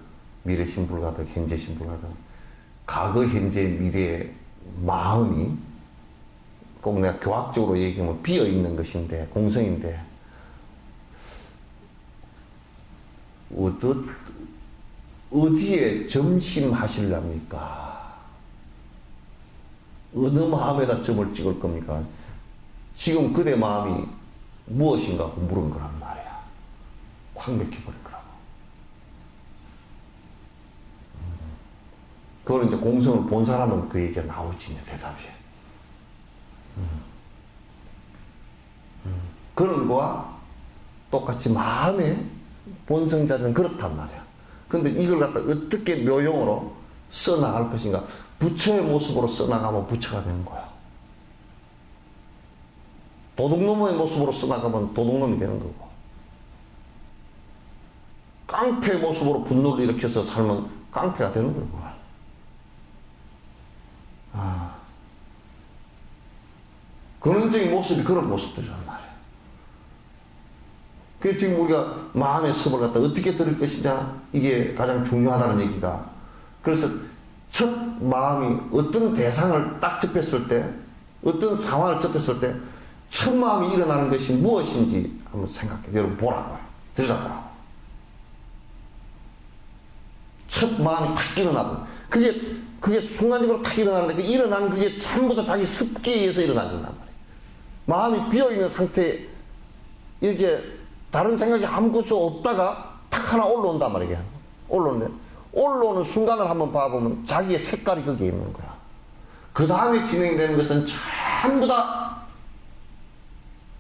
미래 신불가득, 현재 신불가득, 과거, 현재, 미래의 마음이 꼭 내가 교학적으로 얘기하면 비어 있는 것인데, 공성인데, 어디에 점심하실랍니까? 어느 마음에다 점을 찍을 겁니까? 지금 그대 마음이 무엇인가 고 물은 거란 말이야. 확 맥혀버린 거라고. 그걸 이제 공성을 본 사람은 그 얘기가 나오지, 대답이. 그런 거와 똑같이 마음의 본성자는 그렇단 말이야. 근데 이걸 갖다 어떻게 묘용으로 써나갈 것인가. 부처의 모습으로 써나가면 부처가 되는 거야. 도둑놈의 모습으로 써나가면 도둑놈이 되는 거고. 깡패의 모습으로 분노를 일으켜서 살면 깡패가 되는 거고. 근원적인 모습이 그런 모습들이란 말이야. 그래서 지금 우리가 마음의 섭을 갖다 어떻게 들을 것이냐, 이게 가장 중요하다는 얘기가. 그래서 첫 마음이 어떤 대상을 딱 접했을 때, 어떤 상황을 접했을 때, 첫 마음이 일어나는 것이 무엇인지 한번 생각해. 여러분 보라고요. 들여다보라고. 첫 마음이 탁 일어나고, 그게 순간적으로 탁 일어나는데, 그 일어나는 그게 전부 다 자기 습기에 의해서 일어나진단 말이에요. 마음이 비어있는 상태에 이렇게 다른 생각이 아무것도 없다가 탁 하나 올라온단 말이에요. 올라오는 순간을 한번 봐보면 자기의 색깔이 거기에 있는 거야. 그 다음에 진행되는 것은 전부 다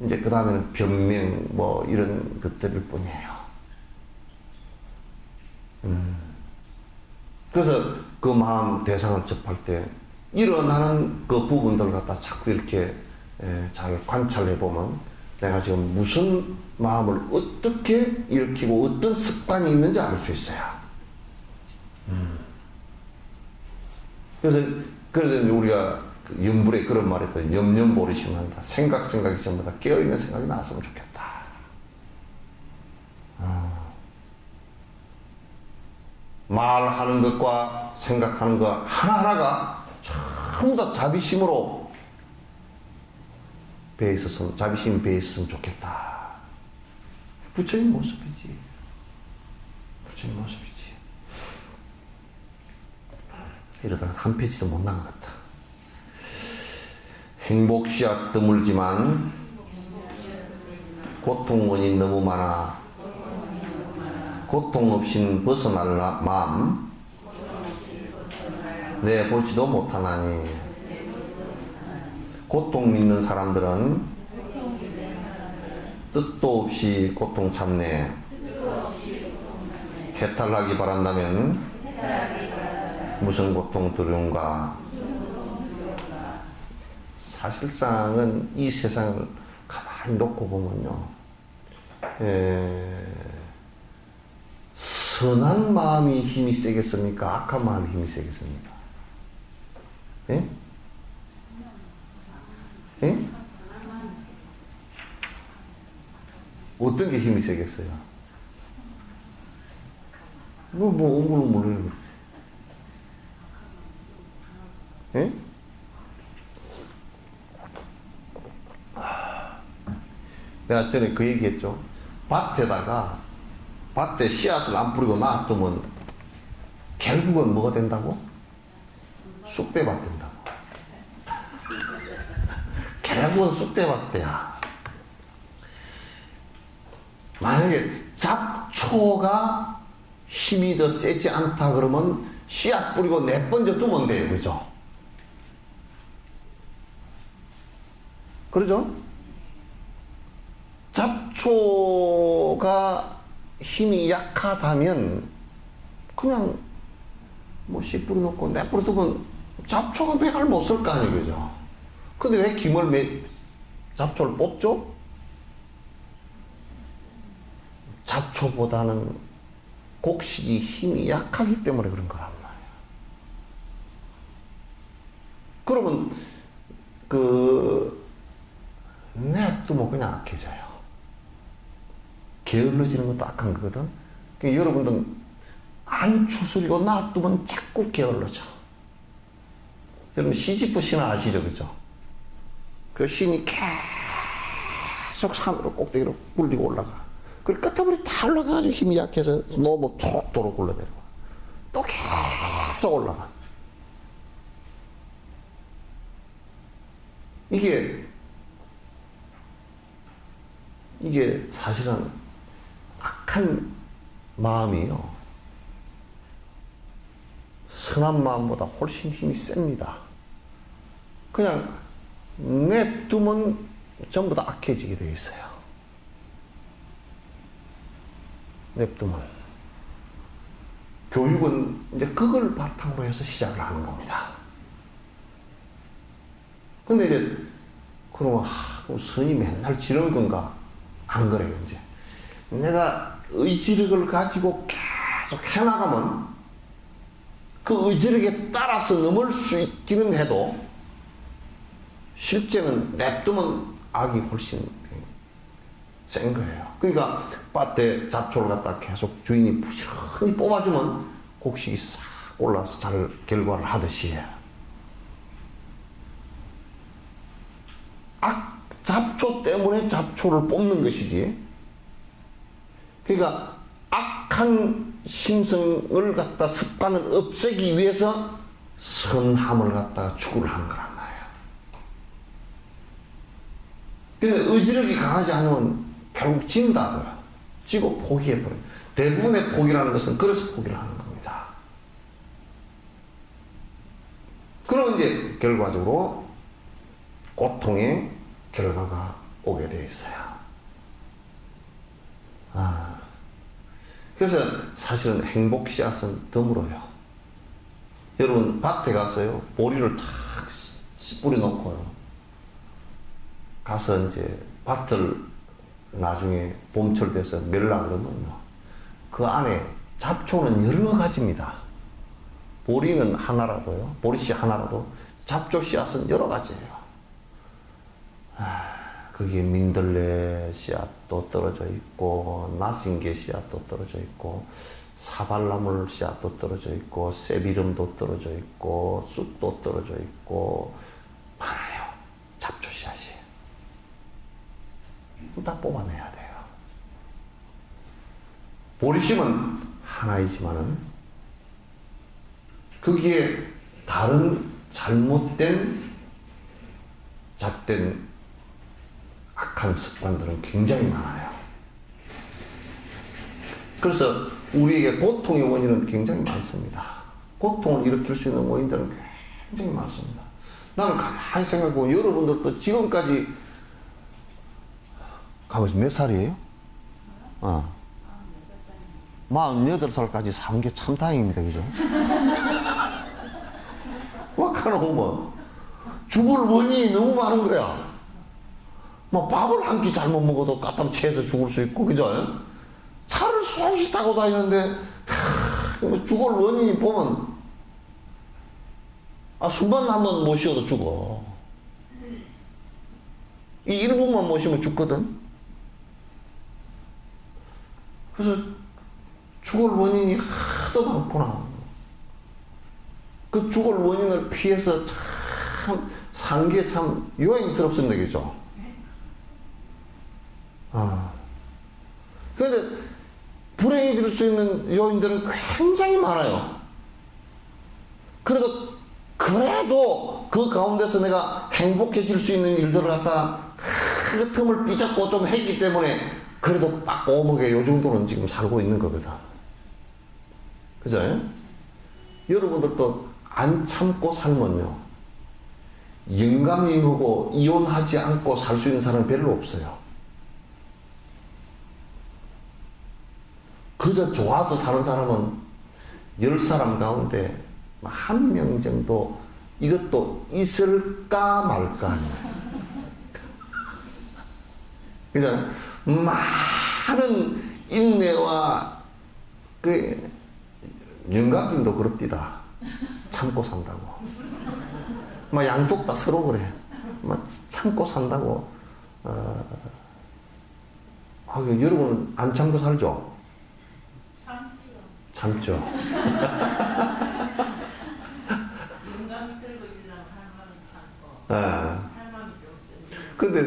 이제 그 다음에는 변명 뭐 이런 것들일 뿐이에요. 그래서 그 마음 대상을 접할 때 일어나는 그 부분들을 갖다 자꾸 이렇게 잘 관찰해 보면 내가 지금 무슨 마음을 어떻게 일으키고 어떤 습관이 있는지 알 수 있어요. 그래서 우리가 염불에 그런 말이 있거든요. 염염보리심 한다. 생각이 전부 다 깨어있는 생각이 나왔으면 좋겠다. 말하는 것과 생각하는 것 하나하나가 전부 다 자비심으로 자비심이 배에 있었으면 좋겠다. 부처님 모습이지. 부처님 모습이지. 이러다가 한 페이지도 못 나가겠다. 행복씨앗 드물지만 고통 원인 너무 많아. 고통 없인 벗어날 마음 내 보지도 못하나니. 고통 믿는 사람들은 뜻도 없이 고통 참네. 해탈하기 바란다면 무슨 고통 두려운가. 사실상은 이 세상을 가만히 놓고 보면요, 선한 마음이 힘이 세겠습니까? 악한 마음이 힘이 세겠습니까? 예? 예? 어떤 게 힘이 세겠어요? 뭐 옹글옹글 해? 예? 내가 전에 그 얘기했죠. 밭에 씨앗을 안 뿌리고 놔두면 결국은 뭐가 된다고? 쑥대밭 된다고. 결국은 쑥대밭 돼야. 만약에 잡초가 힘이 더 세지 않다 그러면 씨앗 뿌리고 내번져 두면 돼요. 그죠? 그러죠? 잡초가 힘이 약하다면 그냥 뭐 씨 뿌려놓고 내버려 두면 잡초가 맥을 못 쓸 거 아니에요. 그죠? 근데 왜 잡초를 뽑죠? 잡초보다는 곡식이 힘이 약하기 때문에 그런 거란 말이에요. 그러면 냅두면 그냥 악해져요. 게을러지는 것도 악한 거거든. 그러니까 여러분들 안 추스리고 놔두면 자꾸 게을러져. 여러분 시지프 신화 아시죠? 그죠? 그 신이 계속 산으로 꼭대기로 굴리고 올라가. 그리고 끝에부터 다 올라가가지고 힘이 약해서 너무 톡 도로 굴러내려가. 또 계속 올라가. 이게 사실은 악한 마음이요. 선한 마음보다 훨씬 힘이 셉니다. 그냥 냅두면 전부 다 악해지게 되어 있어요. 냅두면. 교육은 이제 그걸 바탕으로 해서 시작을 하는 겁니다. 근데 이제, 그러면, 선이 맨날 지른 건가? 안 그래요, 이제. 내가 의지력을 가지고 계속 해나가면 그 의지력에 따라서 넘을 수 있기는 해도 실제는 냅두면 악이 훨씬 센 거예요. 그러니까 밭에 잡초를 갖다 계속 주인이 부지런히 뽑아주면 곡식이 싹 올라서 잘 결과를 하듯이 잡초 때문에 잡초를 뽑는 것이지. 그러니까 악한 심성을 갖다 습관을 없애기 위해서 선함을 갖다가 추구를 하는 거란 말이에요. 근데 의지력이 강하지 않으면 결국 진다고요. 지고 포기해버려요. 대부분의 포기라는 것은 그래서 포기를 하는 겁니다. 그러면 이제 결과적으로 고통의 결과가 오게 되어 있어요. 그래서 사실은 행복 씨앗은 드물어요. 여러분 밭에 가서요, 보리를 탁 뿌려 놓고요, 가서 이제 밭을 나중에 봄철 돼서 멜라 그러면요, 그 안에 잡초는 여러 가지입니다. 보리는 하나라도요, 보리씨 하나라도 잡초 씨앗은 여러 가지예요. 거기에 민들레 씨앗도 떨어져 있고, 나싱개 씨앗도 떨어져 있고, 사발나물 씨앗도 떨어져 있고, 쇠비름도 떨어져 있고, 쑥도 떨어져 있고, 많아요. 잡초 씨앗이. 다 뽑아내야 돼요. 보리씨는 하나이지만은 거기에 다른 잘못된 잣된 악한 습관들은 굉장히 많아요. 그래서 우리에게 고통의 원인은 굉장히 많습니다. 고통을 일으킬 수 있는 원인들은 굉장히 많습니다. 나는 가만히 생각해보면 여러분들도 지금까지 가만히 몇 살이에요? 48살까지 산 게 참 다행입니다. 그죠? 와카노면 죽을 원인이 너무 많은 거야. 뭐 밥을 한 끼 잘못 먹어도 까땀 체해서 죽을 수 있고, 그죠? 차를 수없이 타고 다니는데 죽을 원인이 보면 숨만 한번 못 쉬어도 죽어. 이 1분만 못 쉬면 죽거든. 그래서 죽을 원인이 하도 많구나. 그 죽을 원인을 피해서 참 산 게 참 요행스럽습니다. 그죠? 그런데 불행해질 수 있는 요인들은 굉장히 많아요. 그래도 그 가운데서 내가 행복해질 수 있는 일들을 갖다 그 틈을 삐잡고 좀 했기 때문에 그래도 빠꼬하게 요 정도는 지금 살고 있는 거거든. 그죠? 여러분들도 안 참고 살면요, 영감님하고 이혼하지 않고 살 수 있는 사람은 별로 없어요. 그저 좋아서 사는 사람은 10사람 가운데 1명 정도 이것도 있을까 말까. 그죠? 많은 인내와 그 영감님도 그럽디다. 참고 산다고. 막 양쪽 다 서로 그래. 막 참고 산다고. 여러분은 안 참고 살죠? 참죠. 영감 들고 일하면 할머니 참고. 할머니 좀 근데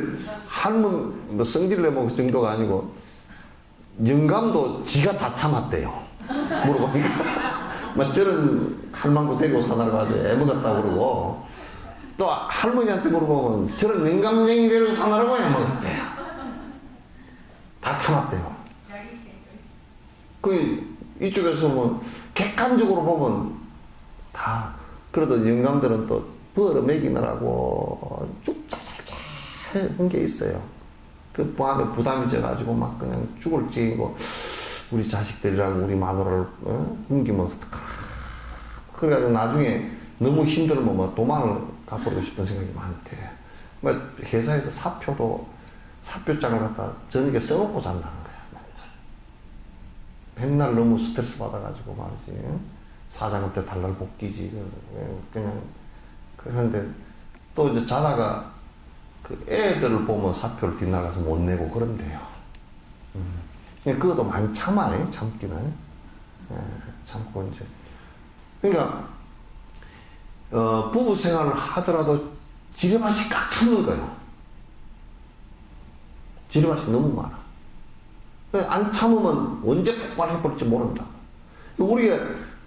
할머니 뭐 성질내면 그 정도가 아니고 영감도 지가 다 참았대요. 물어보니까 막 저런 할망구 데리고 사나가 가서 애먹었다 그러고, 또 할머니한테 물어보면 저런 영감쟁이 데리고 사나라고 애먹었대요. 다 참았대요. 그 이쪽에서 뭐 객관적으로 보면 다, 그래도 영감들은 또 벌어 먹이느라고 쭉짜잘짜 한 게 있어요. 그 마음에 부담이 져가지고 막 그냥 죽을 찌고 우리 자식들이랑 우리 마누라를 굶기면 어떡하나. 그래가지고 나중에 너무 힘들면 뭐 도망을 가버리고 싶은 생각이 많대. 뭐 회사에서 사표장을 갖다 저녁에 써놓고 잔다는 거야. 맨날 너무 스트레스 받아가지고 말이지. 사장한테 달랄 복귀지. 그냥 그런데 또 이제 자다가 그 애들을 보면 사표를 뒷나가서 못 내고 그런대요. 그것도 많이 참아요. 참기는. 참고 이제. 그러니까 부부 생활을 하더라도 지레맛이 꽉 참는 거예요. 지레맛이 너무 많아. 안 참으면 언제 폭발해버릴지 모른다. 우리가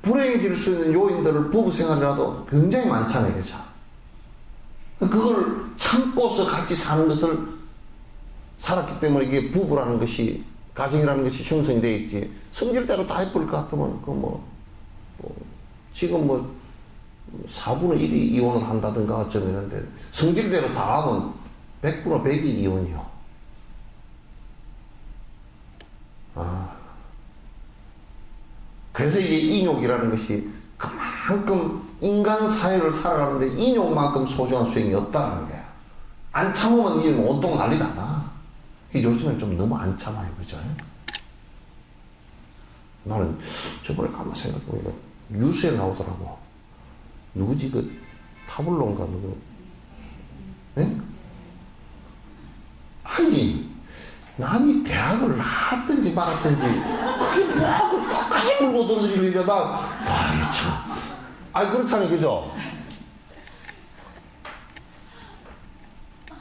불행해질 수 있는 요인들을 부부 생활이라도 굉장히 많잖아요. 그죠? 그걸 참고서 같이 사는 것을 살았기 때문에 이게 부부라는 것이, 가정이라는 것이 형성이 되어 있지. 성질대로 다 해버릴 것 같으면, 지금 4분의 1이 이혼을 한다든가 어쩌는데, 성질대로 다 하면 100% 100이 이혼이요. 그래서 이게 인욕이라는 것이 그만큼 인간 사회를 살아가는데 인욕만큼 소중한 수행이 없다는 거야. 안 참으면 이게 온통 난리 나나. 요즘엔 좀 너무 안 참아요. 그죠? 나는 저번에 가만 생각해보니까 뉴스에 나오더라고. 누구지? 그 타블로인가 누구? 네? 아니, 남이 대학을 나왔든지 말았든지 그게 뭐하고 똑같이 물고 들어지는 일이야. 아이 참. 아이 그렇잖아요. 그죠?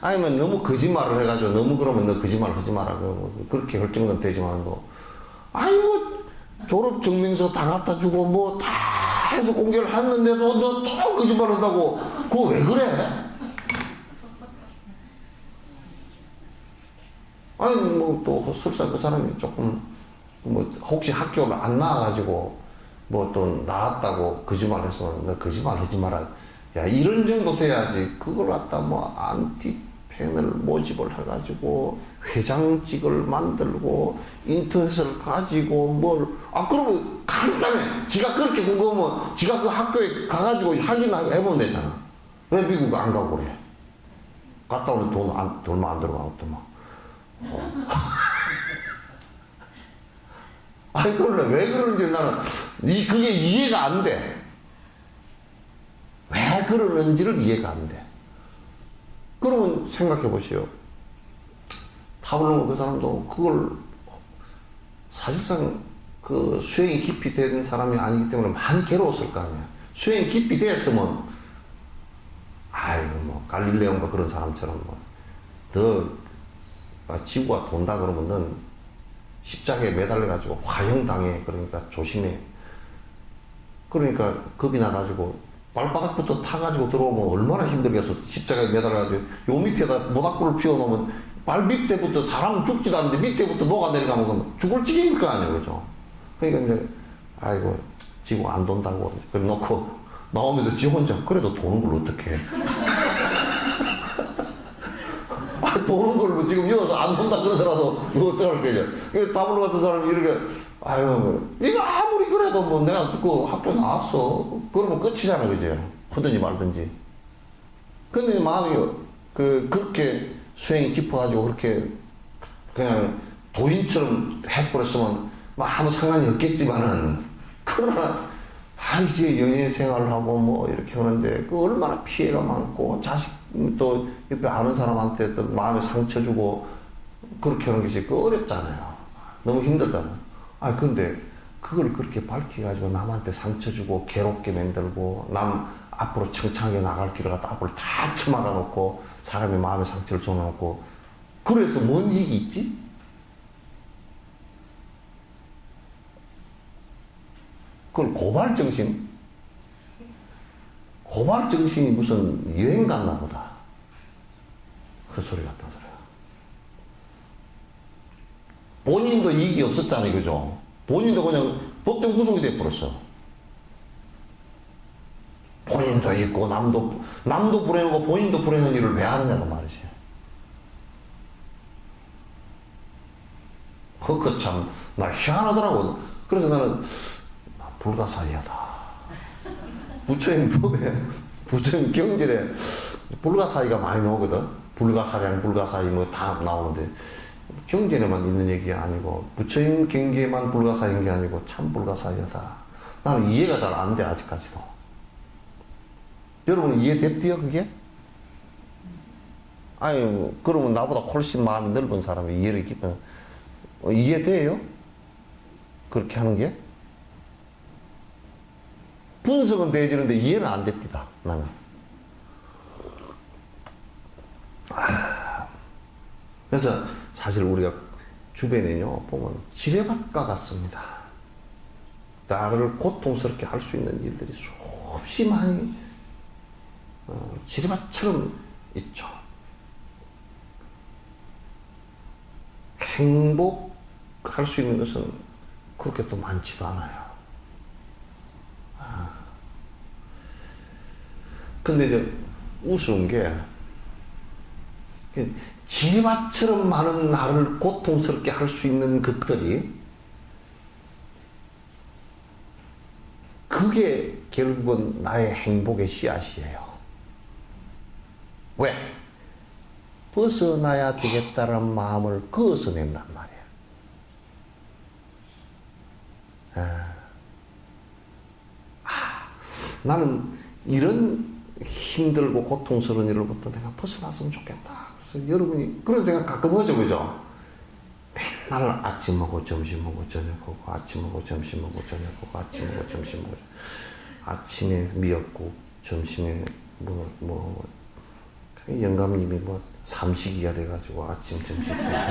아니면 너무 거짓말을 해가지고 너무 그러면 너 거짓말 하지 말라고 그렇게 할 정도는 되지만 아니 졸업 증명서 다 갖다 주고 뭐 다 해서 공개를 했는데도 너 또 거짓말 한다고. 그거 왜 그래? 아니 또 설사 그 사람이 조금 혹시 학교를 안 나와가지고 또 나왔다고 거짓말해서 너 거짓말 하지 마라. 야 이런 정도 돼야지. 그걸 갖다 안티팬을 모집을 해가지고 회장직을 만들고 인터넷을 가지고 그러면 간단해. 지가 그렇게 궁금하면 지가 그 학교에 가가지고 확인해보면 되잖아. 왜 미국 안 가고 그래? 갔다 오면 돈만 안 들어가고 또 막. 아니, 왜 그러는지 나는, 그게 이해가 안 돼. 왜 그러는지를 이해가 안 돼. 그러면 생각해 보시오. 타블로 그 사람도 그걸 사실상 그 수행이 깊이 된 사람이 아니기 때문에 많이 괴로웠을 거 아니야. 수행이 깊이 됐으면, 아이고, 뭐, 갈릴레온과 그런 사람처럼, 뭐, 지구가 돈다 그러면 넌 십자가에 매달려가지고 화형당해. 그러니까 조심해. 그러니까 겁이 나가지고 발바닥부터 타가지고 들어오면 얼마나 힘들겠어. 십자가에 매달려가지고 요 밑에다 모닥불을 피워놓으면 발 밑에부터 사람은 죽지도 않는데 밑에부터 녹아내려가면 죽을 지경일 거 아니에요. 그죠? 그러니까 이제, 아이고, 지구 안 돈다고. 그래 놓고 나오면서 지 혼자, 그래도 도는 걸 어떡해. 도는 걸 뭐 지금 이어서 안 돈다 그러더라도 그거 어떡할 거냐. 다블로 같은 사람이 이렇게, 아유, 뭐, 네가 아무리 그래도 뭐 내가 그 학교 나왔어. 그러면 끝이잖아. 그죠? 하든지 말든지. 근데 마음이 그렇게 수행이 깊어가지고 그렇게 그냥 도인처럼 해버렸으면 뭐 아무 상관이 없겠지만은, 그러나 이제 연예 생활을 하고 뭐 이렇게 하는데 그 얼마나 피해가 많고 자식 또 옆에 아는 사람한테 또 마음에 상처 주고 그렇게 하는 것이 그 어렵잖아요. 너무 힘들잖아요. 근데 그걸 그렇게 밝혀가지고 남한테 상처 주고 괴롭게 만들고 남 앞으로 창창하게 나갈 길을 갖다 앞으로 다 처막아 놓고 사람의 마음에 상처를 줘놓고, 그래서 뭔 이익이 있지? 그걸 고발정신? 고발정신이 무슨 여행 갔나 보다. 그 소리 같은 소리야. 본인도 이익이 없었잖아요. 그죠? 본인도 그냥 법정 구속이 돼버렸어. 본인도 있고 남도 불행하고 본인도 불행한 일을 왜 하느냐고 말이지. 그거 참 나 희한하더라고. 그래서 나는 불가사의하다. 부처님 법에, 부처님 경전에 불가사의가 많이 나오거든. 불가사량, 불가사의 뭐 다 나오는데 경전에만 있는 얘기가 아니고 부처님 경계에만 불가사의인 게 아니고 참 불가사의하다. 나는 이해가 잘 안 돼 아직까지도. 여러분 이해됐대요 그게? 아니 그러면 나보다 훨씬 마음이 넓은 사람이 이해를 깊은 이해돼요? 그렇게 하는 게? 분석은 되어지는데 이해는 안 됩니다. 나는. 그래서 사실 우리가 주변에요 보면 지뢰밭과 같습니다. 나를 고통스럽게 할 수 있는 일들이 수없이 많이 지뢰밭처럼 있죠. 행복할 수 있는 것은 그렇게 또 많지도 않아요. 근데 이제 우스운 게 지뢰밭처럼 많은 나를 고통스럽게 할 수 있는 것들이 그게 결국은 나의 행복의 씨앗이에요. 왜? 벗어나야 되겠다는 마음을 그어서 낸단 말이에요. 나는 이런 힘들고 고통스러운 일로부터 내가 벗어났으면 좋겠다. 그래서 여러분이 그런 생각 가끔 하죠, 그죠? 맨날 아침 먹고 점심 먹고 저녁 먹고 아침 먹고 점심 먹고 저녁 먹고 아침 먹고 점심 먹고 아침에 미역국, 점심에 영감님이 삼식이가 돼가지고 아침 점심 저녁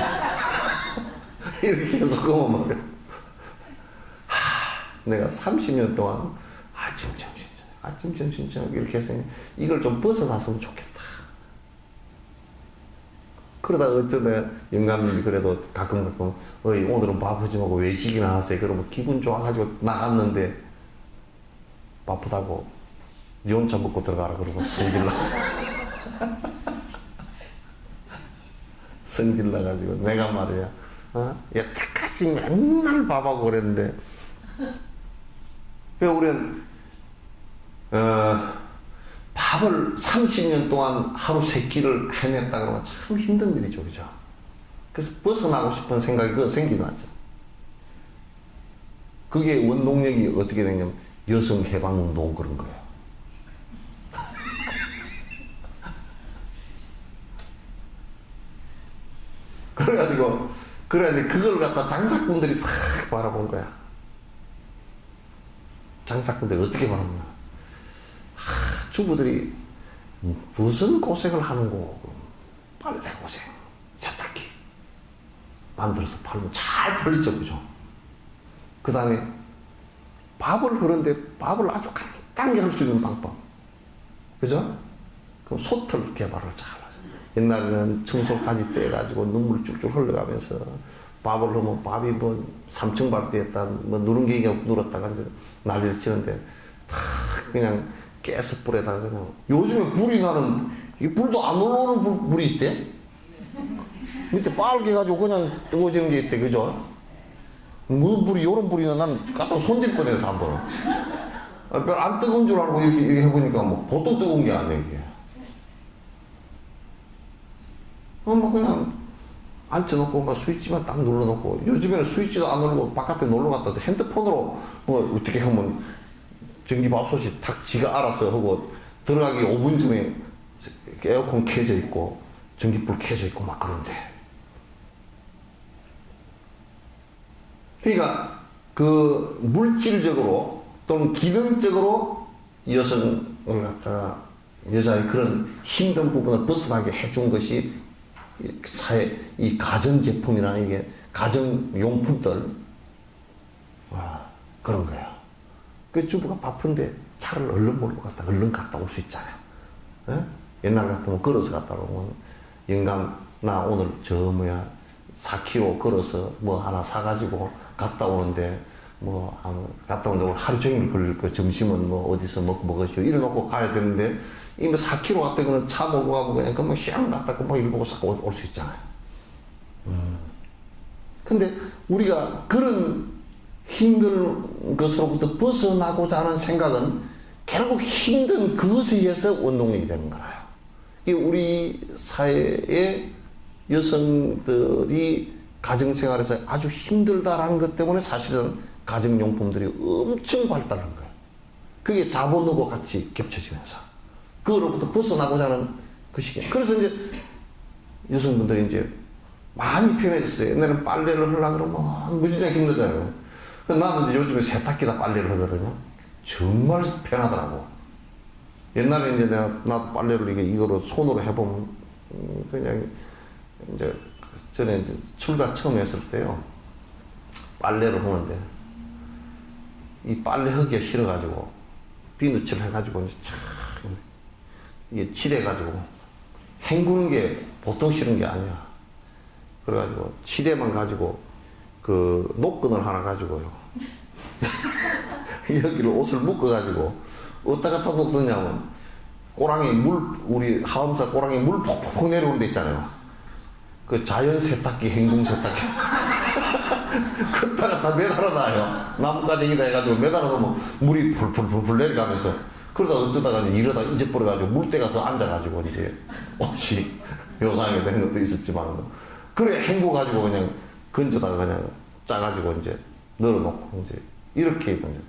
이렇게 계속 그만 말이야. 내가 30년 동안 아침 점심 아침, 점심, 저녁 이렇게 해서 이걸 좀 벗어났으면 좋겠다. 그러다가 어쩌다 영감님이 그래도 가끔 오늘은 바쁘지 말고 외식이나 하세요. 그러면 기분 좋아가지고 나갔는데 바쁘다고 니 혼자 먹고 들어가라 그러고 성질나가지고 내가 말이야 여태까지 맨날 밥하고 그랬는데 왜 우리는 밥을 30년 동안 하루 3끼를 해냈다 그러면 참 힘든 일이죠. 그죠? 그래서 벗어나고 싶은 생각이 그거 생기나죠. 그게 원동력이 어떻게 되냐면 여성 해방운동 그런 거예요. 그래가지고 그걸 갖다 장사꾼들이 싹 바라본 거야. 장사꾼들 어떻게 말하냐. 주부들이 무슨 고생을 하는고. 빨래 고생, 세탁기 만들어서 팔면 잘 팔리죠, 그죠? 그 다음에 밥을 그런데 밥을 아주 간단하게 할 수 있는 방법, 그죠? 그럼 솥을 개발을 잘 하죠. 옛날에는 청소까지 떼가지고 눈물 쭉쭉 흘러가면서 밥을 넣으면 밥이 뭐 3층 밥 됐다, 뭐 누룽개가 눌었다가 이제 난리를 치는데 다 그냥 깨서 불에다가 그냥. 요즘에 불이 나는, 이 불도 안 올라오는 불이 있대? 밑에 빨개 가지고 그냥 뜨거워지는 게 있대, 그죠? 뭐 불이, 요런 불이나 나는 갖다 손질 뻔해서 한 번은. 별 안 뜨거운 줄 알고 이렇게 해보니까 뭐 보통 뜨거운 게 아니야, 이게. 뭐 그냥 앉혀놓고 막 스위치만 딱 눌러놓고, 요즘에는 스위치도 안 누르고 바깥에 놀러 갔다 와서 핸드폰으로 뭐 어떻게 하면 전기밥솥이 탁 지가 알아서 하고 들어가기 5분 전에 에어컨 켜져 있고 전기불 켜져 있고 막 그런데. 그러니까 그 물질적으로 또는 기능적으로 여성을 갖다가 여자의 그런 힘든 부분을 벗어나게 해준 것이 사회, 이 가전제품이나 이게 가정용품들, 그런 거야. 그 주부가 바쁜데 차를 얼른 몰고 얼른 갔다 올 수 있잖아요. 에? 옛날 같으면 걸어서 갔다 오면 영감 나 오늘 4km 걸어서 뭐 하나 사가지고 갔다 오는데 갔다 오는데 오늘 하루 종일 걸릴 거. 점심은 뭐 어디서 먹으시오 이래놓고 가야 되는데 이미 4km 갔다 그는 차 몰고 가고 그냥 그만 샹 갔다 뭐 일 보고 싹 올 수 있잖아요. 근데 우리가 그런 힘든 것으로부터 벗어나고자 하는 생각은 결국 힘든 그것에 의해서 원동력이 되는 거예요. 우리 사회의 여성들이 가정생활에서 아주 힘들다라는 것 때문에 사실은 가정용품들이 엄청 발달한 거예요. 그게 자본하고 같이 겹쳐지면서 그거로부터 벗어나고자 하는 그 시기. 그래서 이제 여성분들이 이제 많이 편해졌어요. 옛날에는 빨래를 하려고 그러면 무지하게 힘들잖아요. 나는 이제 요즘에 세탁기다 빨래를 하거든요. 정말 편하더라고. 옛날에 이제 나도 빨래를 이거로 손으로 해보면, 그냥 이제 전에 이제 출가 처음 했을 때요. 빨래를 하는데, 이 빨래 하기가 싫어가지고, 비누칠 해가지고, 이제 참, 이게 칠해가지고, 헹구는 게 보통 싫은 게 아니야. 그래가지고, 칠해만 가지고, 그 노끈을 하나 가지고요. 여기를 옷을 묶어가지고 어디다 갖다 놓느냐면 꼬랑이 우리 하음살 꼬랑이 물 폭폭 내려오는 데 있잖아요. 그 자연 세탁기, 행동 세탁기. 그따가 다 매달아 놔요. 나뭇가지에다 해가지고 매달아 놓으면 물이 풀풀풀 내려가면서 그러다 어쩌다가 이러다 잊어버려가지고 물때가 더 앉아가지고 이제 옷이 묘상하게 되는 것도 있었지만 그래 헹궈가지고 그냥 건져다가 그냥 짜가지고 이제 널어놓고 이제 이렇게 입은 적이 있어요.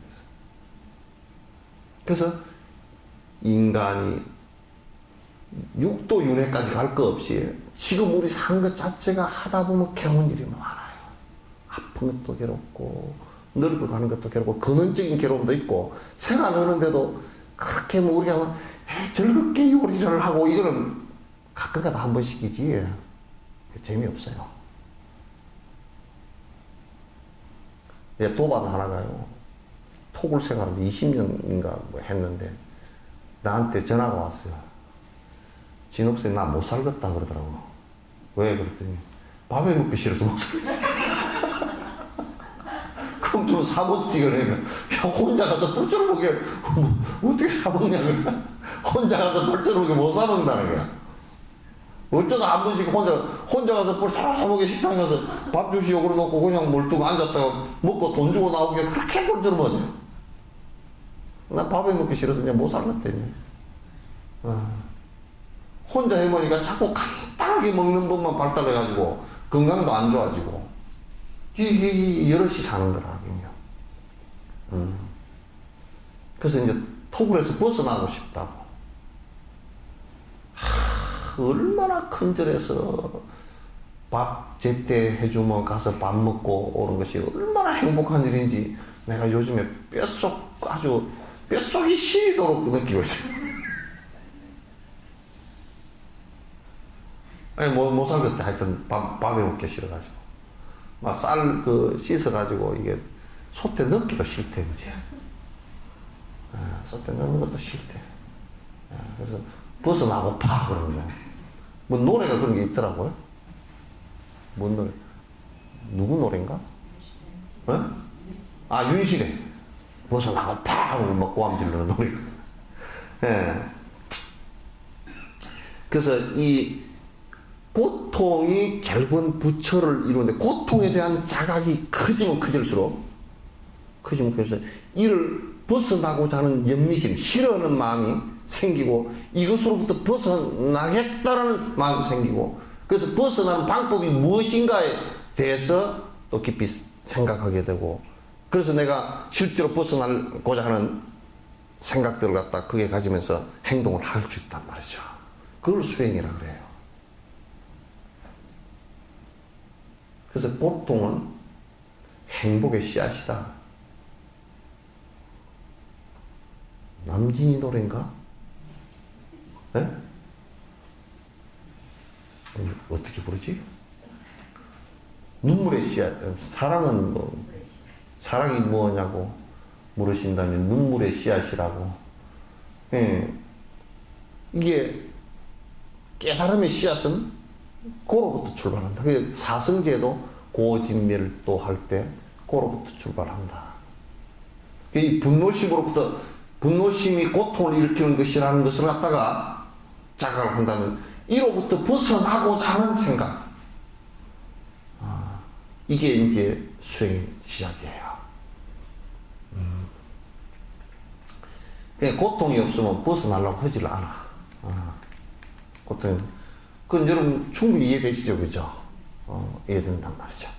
그래서 인간이 육도 윤회까지 갈 거 없이 지금 우리 사는 것 자체가 하다 보면 괴로운 일이 많아요. 아픈 것도 괴롭고 늙어가는 것도 괴롭고 근원적인 괴로움도 있고 생활하는데도 그렇게 뭐 우리가 즐겁게 요리를 하고 이거는 가끔가다 한 번씩이지 재미없어요. 도반 하나가요. 토굴 생활을 20년인가 뭐 했는데 나한테 전화가 왔어요. 진옥쌤 나 못 살겠다 그러더라고. 왜 그랬더니 밥에 먹기 싫어서 못 살겠다. 그럼 좀 사먹지그래요. 야 혼자 가서 뻘쭘하게 어떻게 사먹냐 그래. 혼자 가서 뻘쭘하게 못 사먹는다는 거야. 어쩌다 한 번씩 혼자 가서 뻘쭘하게 식당에 가서 밥 주시오 그러놓고 그냥 멀뚱 앉았다가 먹고 돈 주고 나오기에 그렇게 뻘쭘하냐. 나 밥에 먹기 싫어서 그냥 못 살겠대. 혼자 해보니까 자꾸 간단하게 먹는 법만 발달해가지고 건강도 안 좋아지고 이게 여럿이 사는 거라 그냥. 그래서 이제 토굴에서 벗어나고 싶다고. 얼마나 큰절에서 밥 제때 해주면 가서 밥 먹고 오는 것이 얼마나 행복한 일인지 내가 요즘에 뼛속 아주 뼛속이 시리도록 느끼고 있어요. 아니, 못 살겠다. 하여튼 밥에 먹기 싫어가지고. 막 쌀 씻어가지고 이게 솥에 넣기도 싫대, 이제. 솥에 넣는 것도 싫대. 그래서 벗어나고파, 그러는 거야. 뭐 노래가 그런 게 있더라고요. 뭔 노래? 누구 노래인가? 윤실의 벗어나고파 하고 막 고함 지르는 노래. 예. 그래서 이 고통이 결국은 부처를 이루는데, 고통에 대한 자각이 커지면 커질수록 이를 벗어나고자 하는 연미심, 싫어하는 마음이 생기고, 이것으로부터 벗어나겠다라는 마음이 생기고, 그래서 벗어나는 방법이 무엇인가에 대해서 또 깊이 생각하게 되고, 그래서 내가 실제로 벗어나고자 하는 생각들을 갖다 그게 가지면서 행동을 할 수 있단 말이죠. 그걸 수행이라 그래요. 그래서 고통은 행복의 씨앗이다. 남진이 노래인가? 네? 어떻게 부르지? 눈물의 씨앗. 사랑은 사랑이 뭐냐고 물으신다면 눈물의 씨앗이라고. 예. 이게 깨달음의 씨앗은 고로부터 출발한다. 사성제도 고진멸도 할 때 고로부터 출발한다. 이 분노심이 고통을 일으키는 것이라는 것을 갖다가 자각을 한다면, 이로부터 벗어나고자 하는 생각. 이게 이제 수행의 시작이에요. 고통이 없으면 벗어나려고 하질 않아. 고통이. 그건 여러분 충분히 이해되시죠? 그죠? 이해된단 말이죠.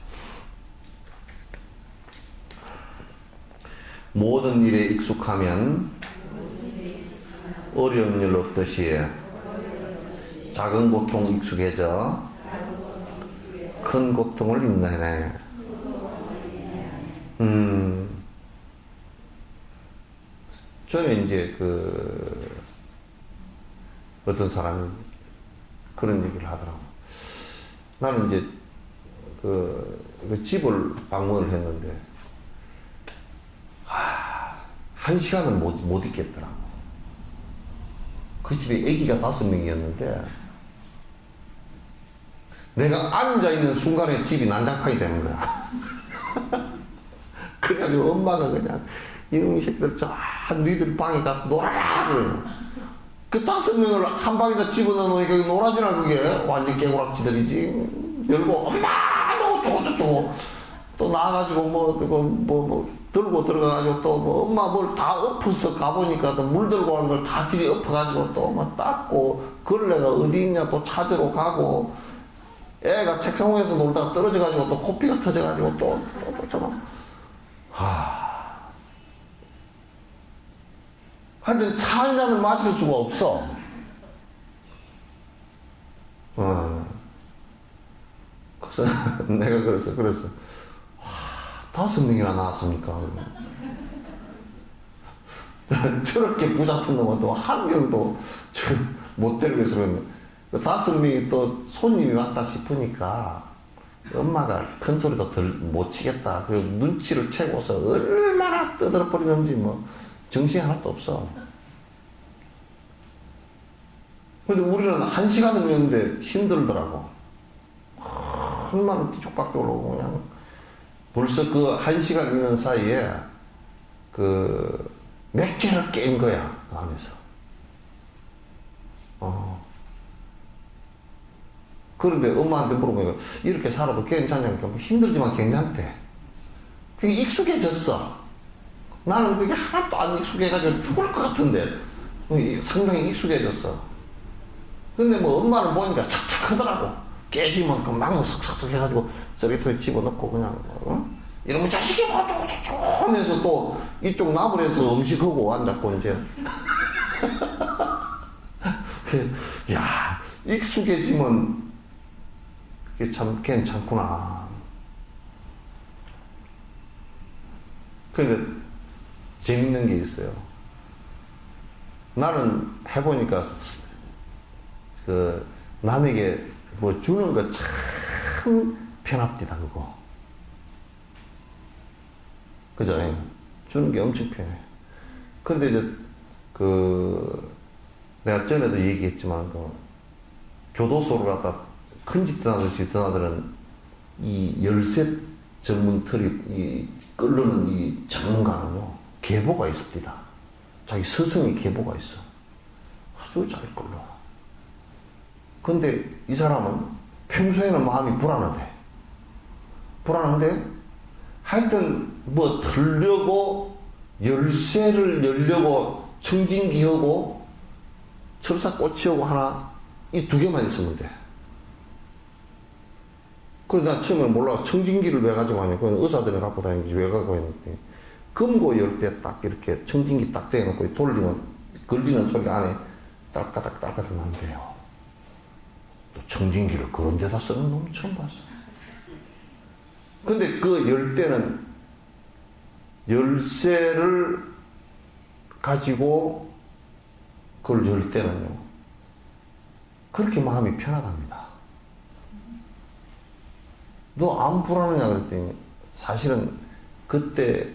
모든 일에 익숙하면 어려운 일 없듯이 작은 고통 익숙해져 큰 고통을 인내하네. 저는 이제 어떤 사람이 그런 얘기를 하더라고. 나는 이제 그 집을 방문을 했는데, 한 시간은 못 있겠더라고. 그 집에 아기가 5명이었는데, 내가 앉아있는 순간에 집이 난장판이 되는 거야. 그래가지고 엄마가 그냥, 이놈의 새끼들 너희들 방에 가서 놀아라! 그러면. 그 5명을 한 방에다 집어넣어 놓으니까 놀아지나, 그게. 완전 깨구락지들이지. 열고, 엄마! 너 어쩌고 또 나와가지고 들고 들어가가지고 또 엄마 뭘 다 엎어서 가보니까 또 물 들고 가는 걸 다 들이 엎어가지고 또 닦고, 걸레가 어디 있냐 또 찾으러 가고, 애가 책상 위에서 놀다가 떨어져가지고 또 코피가 터져가지고 또 저는 하여튼 차 한 잔을 마실 수가 없어. 그래서 내가 그래서 5명이나 나왔습니까? 저렇게 부잡은 놈은 또 한 명도 못 데리고 있어. 5명이 또 손님이 왔다 싶으니까 엄마가 큰 소리도 못 치겠다. 그 눈치를 채고서 얼마나 떠들어버리는지 정신이 하나도 없어. 근데 우리는 1시간을 했는데 힘들더라고. 얼마나 뒤죽박죽으로 그냥. 벌써 그 1시간 있는 사이에 몇 개를 깬 거야, 그 안에서. 그런데 엄마한테 물어보니까 이렇게 살아도 괜찮냐니까 힘들지만 괜찮대. 그게 익숙해졌어. 나는 그게 하나도 안 익숙해가지고 죽을 것 같은데 상당히 익숙해졌어. 근데 엄마를 보니까 착착하더라고. 깨지면 금방 슥슥슥 해가지고 쓰레기통에 집어넣고 그냥 이런 거 자식이 뭐 어쩌고저쩌고 하면서 또 이쪽 나불에서 음식하고 앉았고 이제 야, 익숙해지면 이게 참 괜찮구나. 근데 재밌는 게 있어요. 나는 해보니까 그 남에게 뭐 주는 거 참 편합디다 그거. 그죠? 주는 게 엄청 편해. 근데 이제 내가 전에도 얘기했지만 교도소를 갖다 큰 집 떠나듯이 떠나들은 이 열쇠 전문 이 끓는 이 전문가는요 계보가 있습니다. 자기 스승의 계보가 있어. 아주 잘 끓러. 근데 이 사람은 평소에는 마음이 불안한데 하여튼 뭐 들려고 열쇠를 열려고 청진기하고 철사꽃이하고 하나 이 두 개만 있으면 돼. 그래서 나 처음에 몰라. 청진기를 왜 가지고 하냐. 그건 의사들이 갖고 다니는지 왜 갖고 있는지. 금고 열 때 딱 이렇게 청진기 딱 대놓고 돌리면 걸리는 소리 안에 딸까닥 난대요. 또 청진기를 그런 데다 쓰는 놈 처음 봤어. 근데 그 열 때는 열쇠를 가지고 그걸 열 때는요. 그렇게 마음이 편하답니다. 너 안 불안하냐 그랬더니 사실은 그때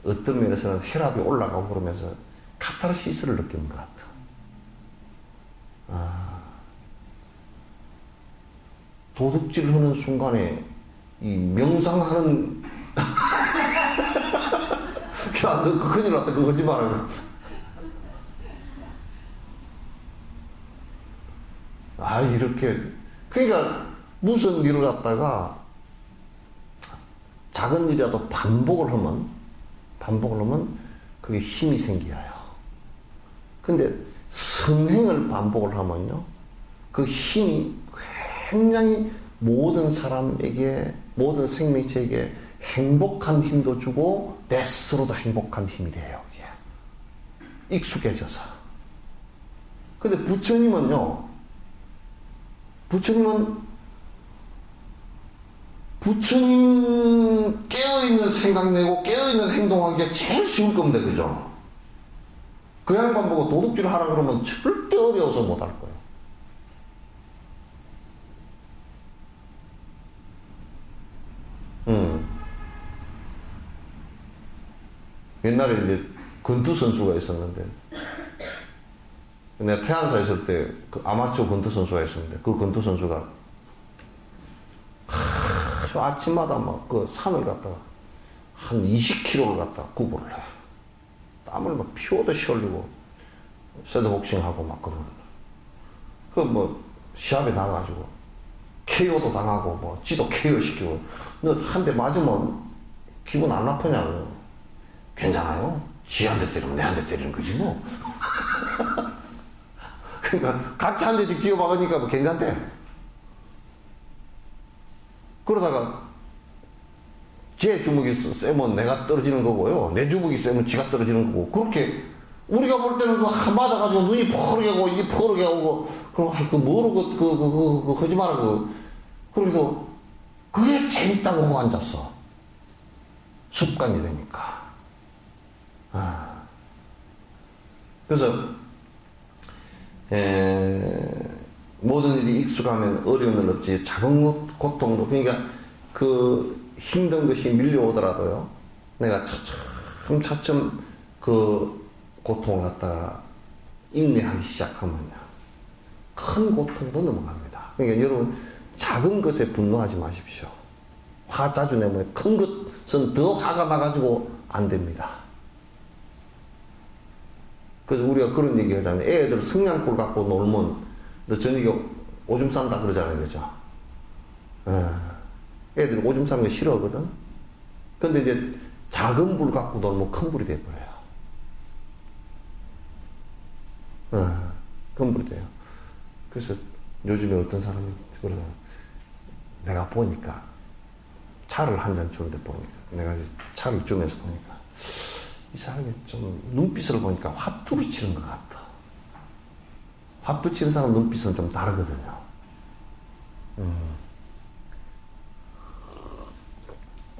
어떤 면에서는 혈압이 올라가고 그러면서 카타르시스를 느끼는 것 같아. 도둑질 하는 순간에 이 명상하는 야, 너 큰일 났다. 그거 하지 마라. 이렇게. 그러니까 무슨 일을 갖다가 작은 일이라도 반복을 하면 그게 힘이 생겨요. 근데 선행을 반복을 하면요. 그 힘이 굉장히 모든 사람에게, 모든 생명체에게 행복한 힘도 주고 내 스스로도 행복한 힘이 돼요. 익숙해져서. 근데 부처님은 부처님 깨어있는 생각 내고 깨어있는 행동하기가 제일 쉬울 겁니다. 그죠? 그 양반 보고 도둑질 하라 그러면 절대 어려워서 못할 거예요. 옛날에 이제 권투 선수가 있었는데, 내가 태안사에 있을 때 그 아마추어 권투 선수가 있었는데, 그 권투 선수가 아주 아침마다 막 그 산을 갔다가 한 20km를 갔다가 구보를 해. 땀을 막 피오듯이 흘리고, 쇠드복싱하고 막 그러는. 그 뭐, 시합에 나가가지고, KO도 당하고, 뭐, 지도 KO 시키고, 너 한 대 맞으면 기분 안 나쁘냐고. 괜찮아요. 지 한 대 때리면 내 한 대 때리는 거지 뭐. 그러니까 같이 한 대씩 쥐어박으니까 뭐 괜찮대. 그러다가 제 주먹이 세면 내가 떨어지는 거고요. 내 주먹이 세면 지가 떨어지는 거고. 그렇게 우리가 볼 때는 그 맞아가지고 눈이 퍼르게 하고 입이 퍼르게 하고 그럼 그 뭐로 그 하지 말라고. 그래도 그게 재밌다고 하고 앉았어. 습관이 되니까. 그래서 모든 일이 익숙하면 어려움은 없지. 작은 고통도, 그러니까 그 힘든 것이 밀려오더라도요, 내가 차츰 그 고통을 갖다가 인내하기 시작하면요, 큰 고통도 넘어갑니다. 그러니까 여러분, 작은 것에 분노하지 마십시오. 화 자주 내면 큰 것은 더 화가 나가지고 안 됩니다. 그래서 우리가 그런 얘기 하잖아요. 애들 성냥불 갖고 놀면 너 저녁에 오줌 싼다 그러잖아요. 그죠? 애들이 오줌 싸는 거 싫어하거든? 근데 이제 작은 불 갖고 놀면 큰 불이 돼버려요. 큰 불이 돼요. 그래서 요즘에 어떤 사람이 그러다 내가 보니까 차를 한 잔 주는데 보니까 내가 이제 차를 주면서 보니까 이 사람이 좀 눈빛을 보니까 화투를 치는 것 같아. 화투 치는 사람 눈빛은 좀 다르거든요.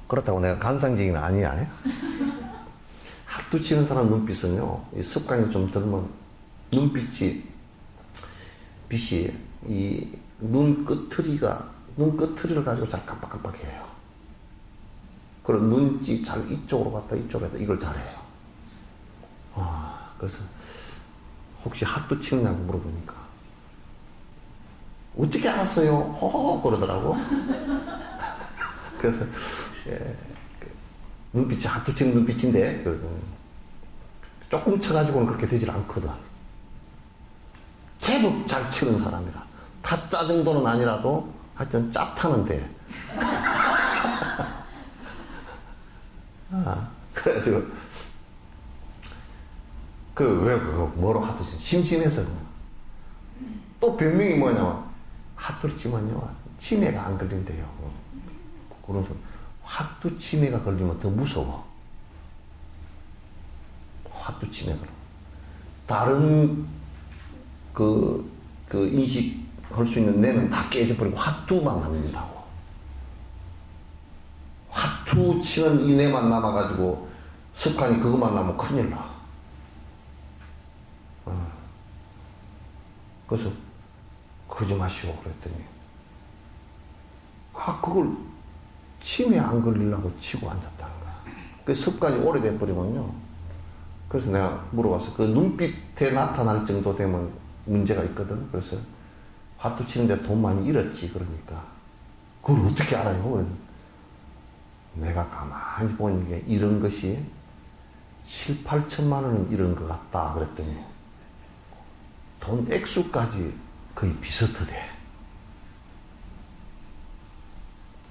그렇다고 내가 간상쟁이는 아니야. 하도 치는 사람 눈빛은요, 이 습관이 좀 들면 눈빛이, 빛이 이 눈끝트리를 가지고 잘 깜빡깜빡해요. 그런 눈이 잘 이쪽으로 갔다 이쪽으로 갔다 이걸 잘해요. 그래서 혹시 하도 치느냐고 물어보니까 어떻게 알았어요? 호호 그러더라고. 그래서 눈빛이 하도 치는 눈빛인데 조금 쳐가지고는 그렇게 되질 않거든. 제법 잘 치는 사람이라 타짜 정도는 아니라도 하여튼 짜타는데 그래가지고 뭐로 하듯이 심심해서 또 변명이 뭐냐면 핫도를 치면요 치매가 안 걸린대요. 그런 소리. 핫도 치매가 걸리면 더 무서워. 핫도 치매가. 다른 그 인식할 수 있는 뇌는 다 깨져버리고 핫도만 남는다고. 핫도 치는 이 뇌만 남아가지고 습관이 그것만 남으면 큰일 나. 그래서 그러지 마시오 그랬더니 그걸 치매 안 걸리려고 치고 앉았다는 거야. 그 습관이 오래돼 버리면요. 그래서 내가 물어봤어. 그 눈빛에 나타날 정도 되면 문제가 있거든. 그래서 화투 치는데 돈 많이 잃었지. 그러니까 그걸 어떻게 알아요? 그러니 내가 가만히 보니까 이런 것이 7, 8천만 원은 이런 것 같다 그랬더니 돈 액수까지 거의 비슷하대.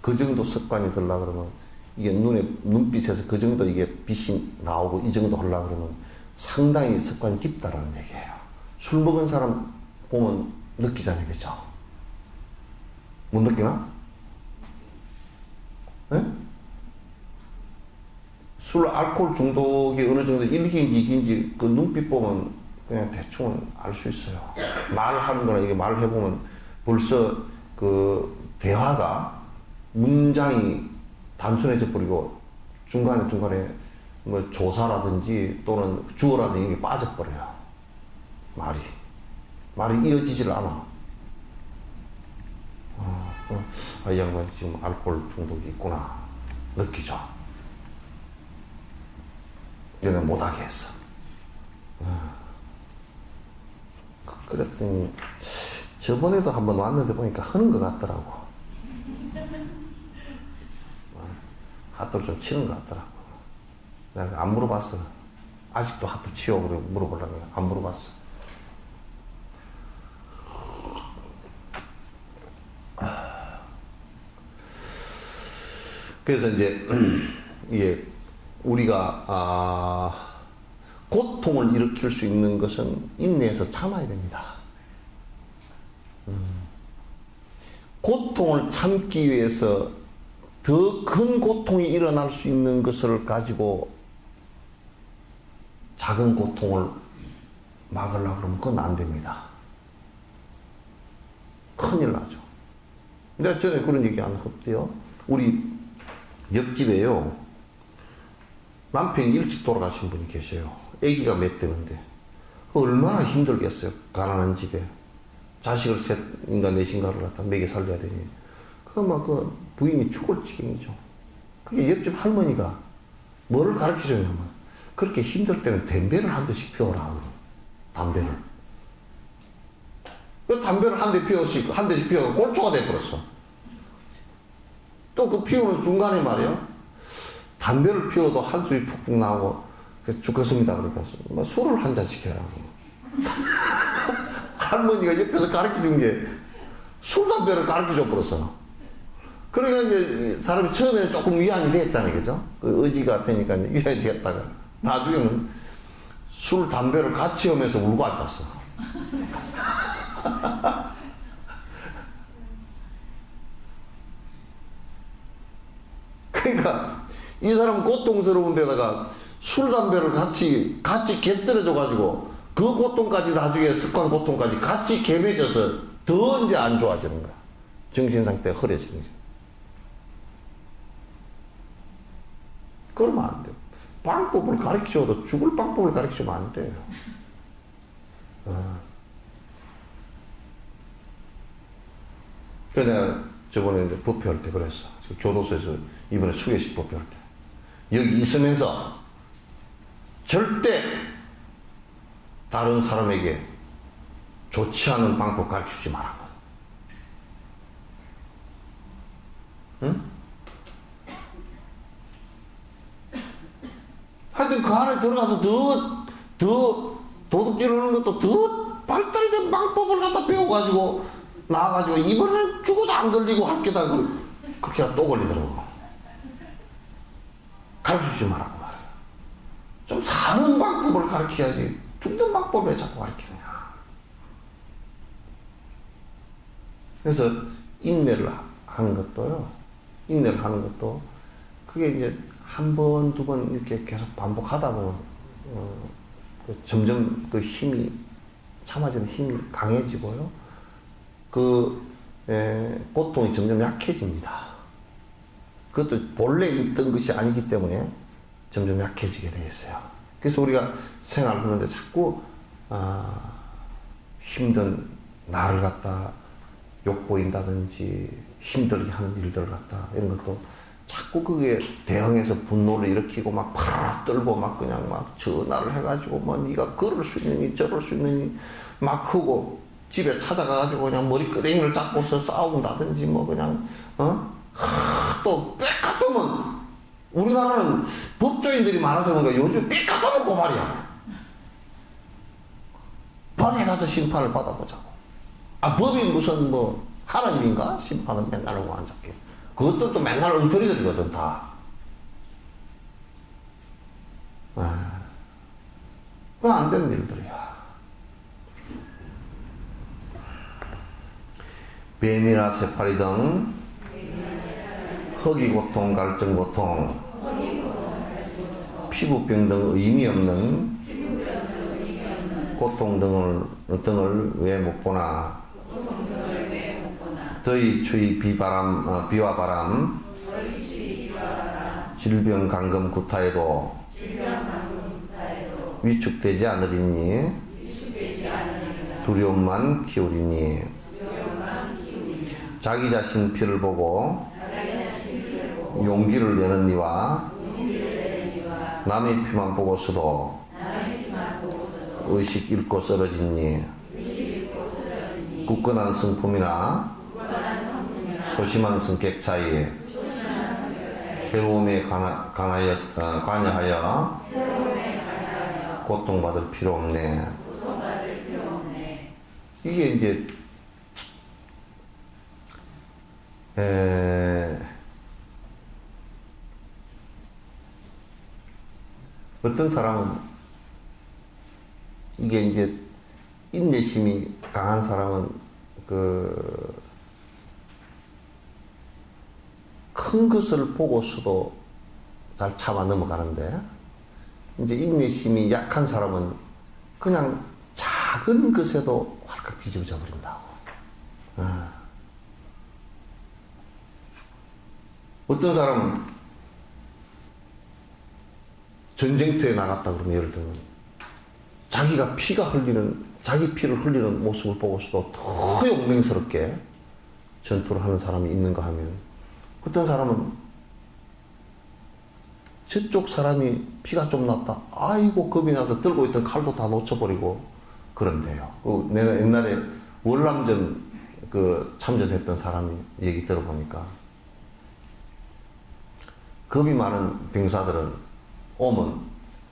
그 정도 습관이 들라 그러면 이게 눈빛에서 그 정도 이게 빛이 나오고 이 정도 하려고 그러면 상당히 습관이 깊다라는 얘기예요. 술 먹은 사람 보면 느끼잖아요. 그죠? 못 느끼나? 네? 술 알코올 중독이 어느 정도 1기인지 2기인지 그 눈빛 보면 그냥 대충은 알 수 있어요. 말하는 거나 이게 말을 해보면 벌써 그 대화가 문장이 단순해져 버리고 중간에 뭐 조사라든지 또는 주어라든지 이게 빠져버려요. 말이 이어지질 않아. 이 양반 지금 알코올 중독이 있구나 느끼죠. 얘는 못하게 했어. 그랬더니 저번에도 한번 왔는데 보니까 하는 것 같더라고. 하트를 좀 치는 것 같더라고. 내가 안 물어봤어. 아직도 하트 치워 그래 물어보려고 안 물어봤어. 그래서 이제 이게 우리가 고통을 일으킬 수 있는 것은 인내해서 참아야 됩니다. 고통을 참기 위해서 더 큰 고통이 일어날 수 있는 것을 가지고 작은 고통을 막으려고 그러면 그건 안 됩니다. 큰일 나죠. 내가 전에 그런 얘기 안 했대요. 우리 옆집에요. 남편이 일찍 돌아가신 분이 계세요. 아기가 몇 대는데 얼마나 힘들겠어요. 가난한 집에 자식을 셋인가 넷인가를 갖다 먹여 살려야 되니 그 부인이 죽을 지경이죠. 그게 옆집 할머니가 뭐를 가르쳐 줬냐면 그렇게 힘들 때는 담배를 한 대씩 피워라. 담배를. 그 담배를 한 대씩 피워서 꼴초가 돼버렸어. 또 그 피우는 중간에 말이야. 담배를 피워도 한숨이 푹푹 나오고 죽겠습니다. 그러니까 술을 한 잔씩 해라고. 할머니가 옆에서 가르쳐 준 게 술, 담배를 가르쳐 줘 버렸어. 그러니까 이제 사람이 처음에는 조금 위안이 됐잖아요. 그죠? 그 의지가 되니까 위안이 되었다가 나중에는 술, 담배를 같이 하면서 울고 앉았어. 그러니까 이 사람 고통스러운 데다가 술, 담배를 같이 곁들여줘가지고 그 고통까지 나중에 습관 고통까지 같이 겹해져서 더 이제 안 좋아지는 거야. 정신 상태가 흐려지는 거야. 그러면 안 돼요. 방법을 가르쳐줘도 죽을 방법을 가르쳐주면 안 돼요. 그래서 내가 저번에 이제 법회할 때 그랬어. 교도소에서 이번에 수계식 법회할 때. 여기 있으면서 절대 다른 사람에게 좋지 않은 방법 가르쳐주지 마라. 응? 하여튼 그 안에 들어가서 더 도둑질 하는 것도 더 발달된 방법을 갖다 배워가지고 나와가지고 이번에는 죽어도 안 걸리고 할 게다 그렇게 또 걸리더라고. 가르쳐주지 말라고 말이야. 좀 사는 방법을 가르쳐야지 죽는 방법을 왜 자꾸 가르치느냐. 그래서 인내를 하는 것도요. 인내를 하는 것도 그게 이제 한 번, 두 번 이렇게 계속 반복하다 보면 점점 그 힘이 참아지는 힘이 강해지고요. 고통이 점점 약해집니다. 그것도 본래 있던 것이 아니기 때문에 점점 약해지게 돼 있어요. 그래서 우리가 생활하는데 자꾸 힘든 나를 갖다 욕보인다든지 힘들게 하는 일들을 갖다 이런 것도 자꾸 그게 대응해서 분노를 일으키고 막 파르르 떨고 막 그냥 막 전화를 해가지고 뭐 네가 그럴 수 있느니 저럴 수 있느니 막 하고 집에 찾아가가지고 그냥 머리끄댕이를 잡고서 싸운다든지 뭐 그냥 또 빽 같으면 우리나라는 법조인들이 많아서 그런가 요즘 빽 같으면 고발이야. 법에 가서 심판을 받아보자고. 법이 무슨 뭐 하나님인가? 심판은 맨날 하고 앉았게. 그것들도 맨날 엉터리들이거든 다. 그건 안 되는 일들이야. 뱀이나 새파리 등 허기고통, 갈증고통, 피부병 등 의미 없는 고통 등을 왜 못 보나. 더위, 추위, 비와 바람, 질병, 감금, 구타에도 위축되지 않으리니 두려움만 키우리니 자기 자신 피를 보고 용기를 내는 이와 남의 피만 보고서도 의식 잃고 쓰러지니 굳건한 성품이나 소심한 성격 차이 괴로움에 관여하여 고통받을 필요 없네. 이게 이제 어떤 사람은 이게 이제 인내심이 강한 사람은 큰 것을 보고서도 잘 참아 넘어가는데 이제 인내심이 약한 사람은 그냥 작은 것에도 활칵 뒤집어져 버린다고. 어떤 사람은 전쟁터에 나갔다 그러면 예를 들면 자기가 자기 피를 흘리는 모습을 보고서도 더 용맹스럽게 전투를 하는 사람이 있는가 하면 어떤 사람은 저쪽 사람이 피가 좀 났다. 아이고 겁이 나서 들고 있던 칼도 다 놓쳐버리고 그런데요. 내가 옛날에 월남전 참전했던 사람이 얘기 들어보니까 겁이 많은 병사들은 오면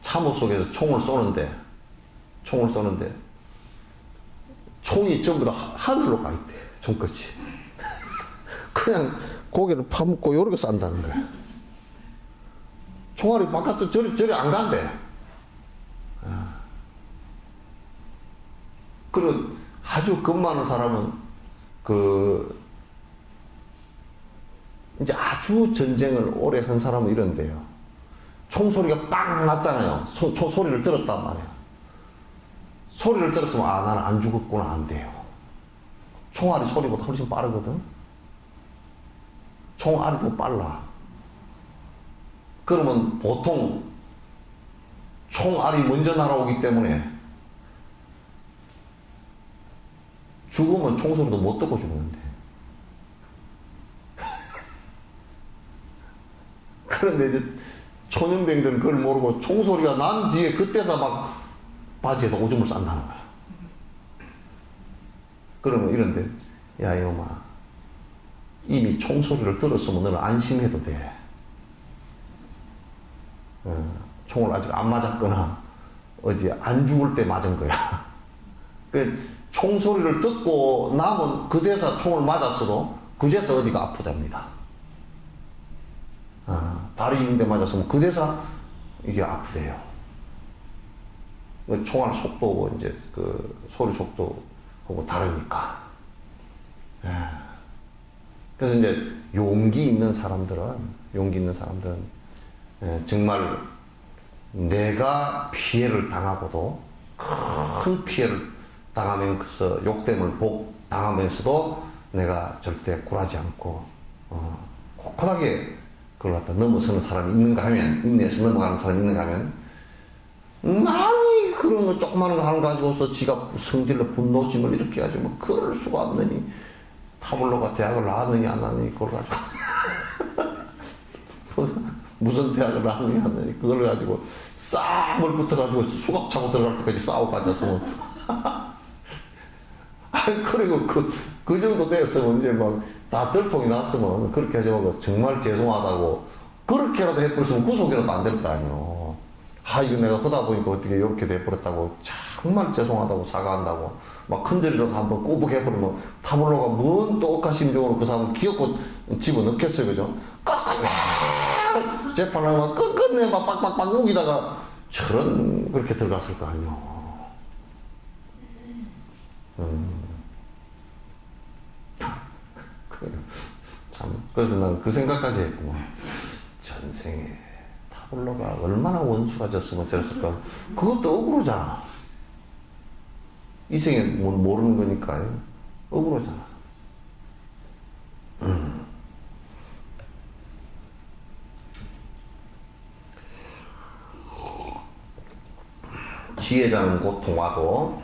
참호 속에서 총을 쏘는데 총이 전부 다 하늘로 가 있대. 총끝이. 그냥 고개를 파묻고 요렇게 싼다는 거야. 총알이 바깥으로 저리 안 간대. 그리고 아주 겁 많은 사람은 이제 아주 전쟁을 오래 한 사람은 이런데요. 총소리가 빵 났잖아요. 소리를 들었단 말이에요. 소리를 들었으면 나는 안 죽었구나 안 돼요. 총알이 소리보다 훨씬 빠르거든. 총알이 더 빨라. 그러면 보통 총알이 먼저 날아오기 때문에 죽으면 총소리도 못 듣고 죽는데. 그런데 이제 초년병들은 그걸 모르고 총소리가 난 뒤에 그때서 막 바지에다 오줌을 싼다는 거야. 그러면 이런데, 야, 이놈아, 이미 총소리를 들었으면 너는 안심해도 돼. 총을 아직 안 맞았거나, 어디 안 죽을 때 맞은 거야. 그 총소리를 듣고 나면 그제서 총을 맞았어도 그제서 어디가 아프답니다. 다리 있는데 맞았으면 그제서 이게 아프대요. 총알 속도고 이제 그 소리 속도하고 다르니까. 그래서 이제 용기 있는 사람들은 정말 내가 피해를 당하고도 큰 피해를 당하면서 욕됨을 당하면서도 내가 절대 굴하지 않고 꼿꼿하게 그걸 갖다 넘어서는 사람이 있는가 하면, 인내해서 넘어가는 사람이 있는가 하면, 남이 그런 거 조그마한 거 하는 거 가지고서 지가 성질로 분노심을 이렇게 가지고 뭐 그럴 수가 없느니, 타블로가 대학을 나왔느니 안 나왔느니 그걸 가지고 무슨 대학을 나왔느니 안 나왔느니 그걸 가지고 싹을 붙어가지고 수갑 차고 들어갈 때까지 싸우고 앉았으면 그리고 그 정도 됐으면 이제 막 다 들통이 났으면 그렇게 하지 말고 정말 죄송하다고 그렇게라도 해버렸으면 구속이라도 안 될 거 아니오. 이거 내가 하다 보니까 어떻게 이렇게 돼버렸다고 정말 죄송하다고 사과한다고 막 큰절이라도 한번 꼬북 해버리면 타블로가 뭔 또 억하심적으로 그 사람을 기어코 집어넣겠어요. 그죠? 깍깍 재판하면 끝끝내 막 빡빡빡 우기다가 저런 그렇게 들어갔을 거 아니오. 참, 그래서 난 그 생각까지 했구만. 전생에 타블로가 얼마나 원수가 졌으면 저랬을까. 그것도 억울하잖아. 이 생에 모르는 거니까 억울하잖아. 지혜자는 고통 와도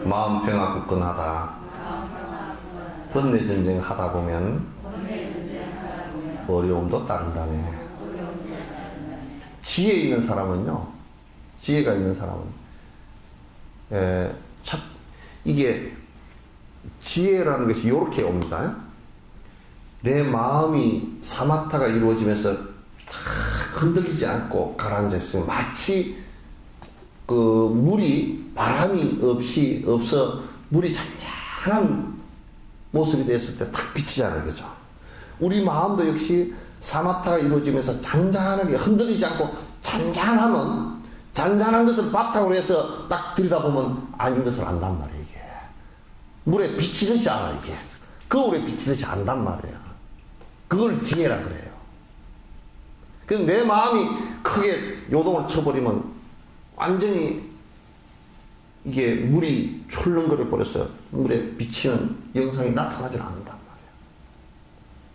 마음 평화 굳건하다. 번뇌 전쟁 하다 보면 어려움도 따른다네. 지혜 있는 사람은요, 지혜가 있는 사람은, 이게 지혜라는 것이 이렇게 옵니다. 내 마음이 사마타가 이루어지면서 흔들리지 않고 가라앉아 있으면 마치 그 물이 바람이 없어 물이 잔잔한 모습이 됐을 때 탁 비치잖아요. 그죠? 우리 마음도 역시 사마타가 이루어지면서 잔잔하게 흔들리지 않고 잔잔하면 잔잔한 것을 바탕으로 해서 딱 들여다보면 아닌 것을 안단 말이에요. 이게 물에 비치듯이 알아. 이게 거울에 비치듯이 안단 말이에요. 그걸 지혜라 그래요. 그래서 내 마음이 크게 요동을 쳐버리면 완전히 이게 물이 출렁거려 버려서 물에 비치는 영상이 나타나질 않는단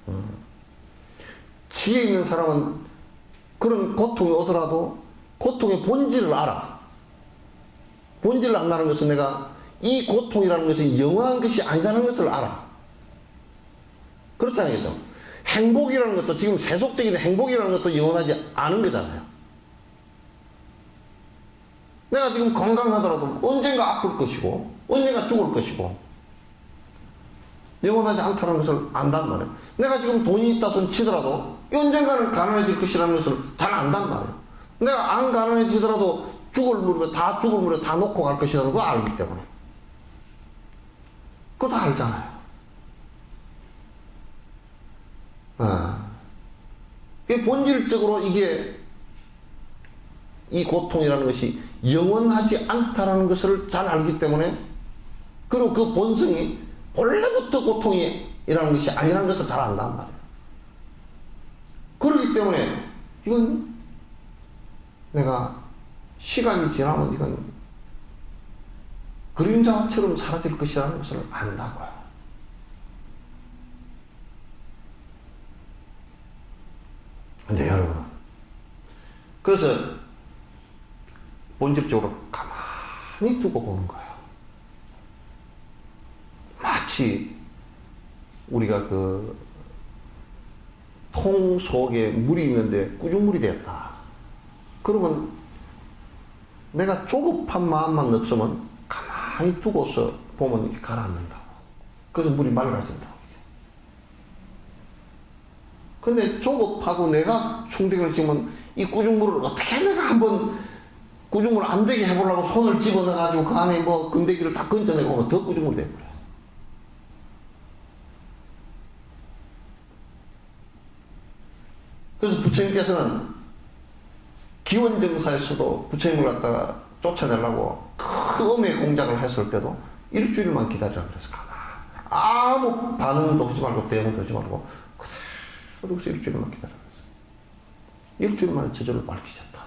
말이에요. 지혜 있는 사람은 그런 고통이 오더라도 고통의 본질을 알아. 본질을 안다는 것은 내가 이 고통이라는 것이 영원한 것이 아니라는 것을 알아. 그렇잖아요. 그죠? 행복이라는 것도 지금 세속적인 행복이라는 것도 영원하지 않은 거잖아요. 내가 지금 건강하더라도 언젠가 아플 것이고 언젠가 죽을 것이고 영원하지 않다는 것을 안단 말이에요. 내가 지금 돈이 있다 손 치더라도 언젠가는 가난해질 것이라는 것을 잘 안단 말이에요. 내가 안 가난해지더라도 죽을 무렵에 다 놓고 갈 것이라는 걸 알기 때문에 그거 다 알잖아요. 본질적으로 이 고통이라는 것이 영원하지 않다라는 것을 잘 알기 때문에 그리고 그 본성이 본래부터 고통이라는 것이 아니라는 것을 잘 안단 말이에요. 그렇기 때문에 이건 내가 시간이 지나면 이건 그림자처럼 사라질 것이라는 것을 안다고요. 근데 여러분, 그래서 본질적으로 가만히 두고 보는 거예요. 마치 우리가 그 통 속에 물이 있는데 꾸중물이 되었다. 그러면 내가 조급한 마음만 없으면 가만히 두고서 보면 이렇게 가라앉는다고. 그래서 물이 맑아진다고. 근데 조급하고 내가 충동을 지으면 이 꾸중물을 어떻게 내가 한번 꾸중물 안 되게 해보려고 손을 집어넣어가지고 그 안에 뭐 건더기를 다 건져내고 오면 더 꾸중물이 돼버려요. 그래서 부처님께서는 기원정사에서도 부처님을 갖다가 쫓아내려고 그 음의 공작을 했을 때도 일주일만 기다리라 그래서 가만 아무 반응도 하지 말고 대응도 하지 말고 그대로 일주일만 기다리라 그랬어요. 일주일 만에 저절로 밝혀졌단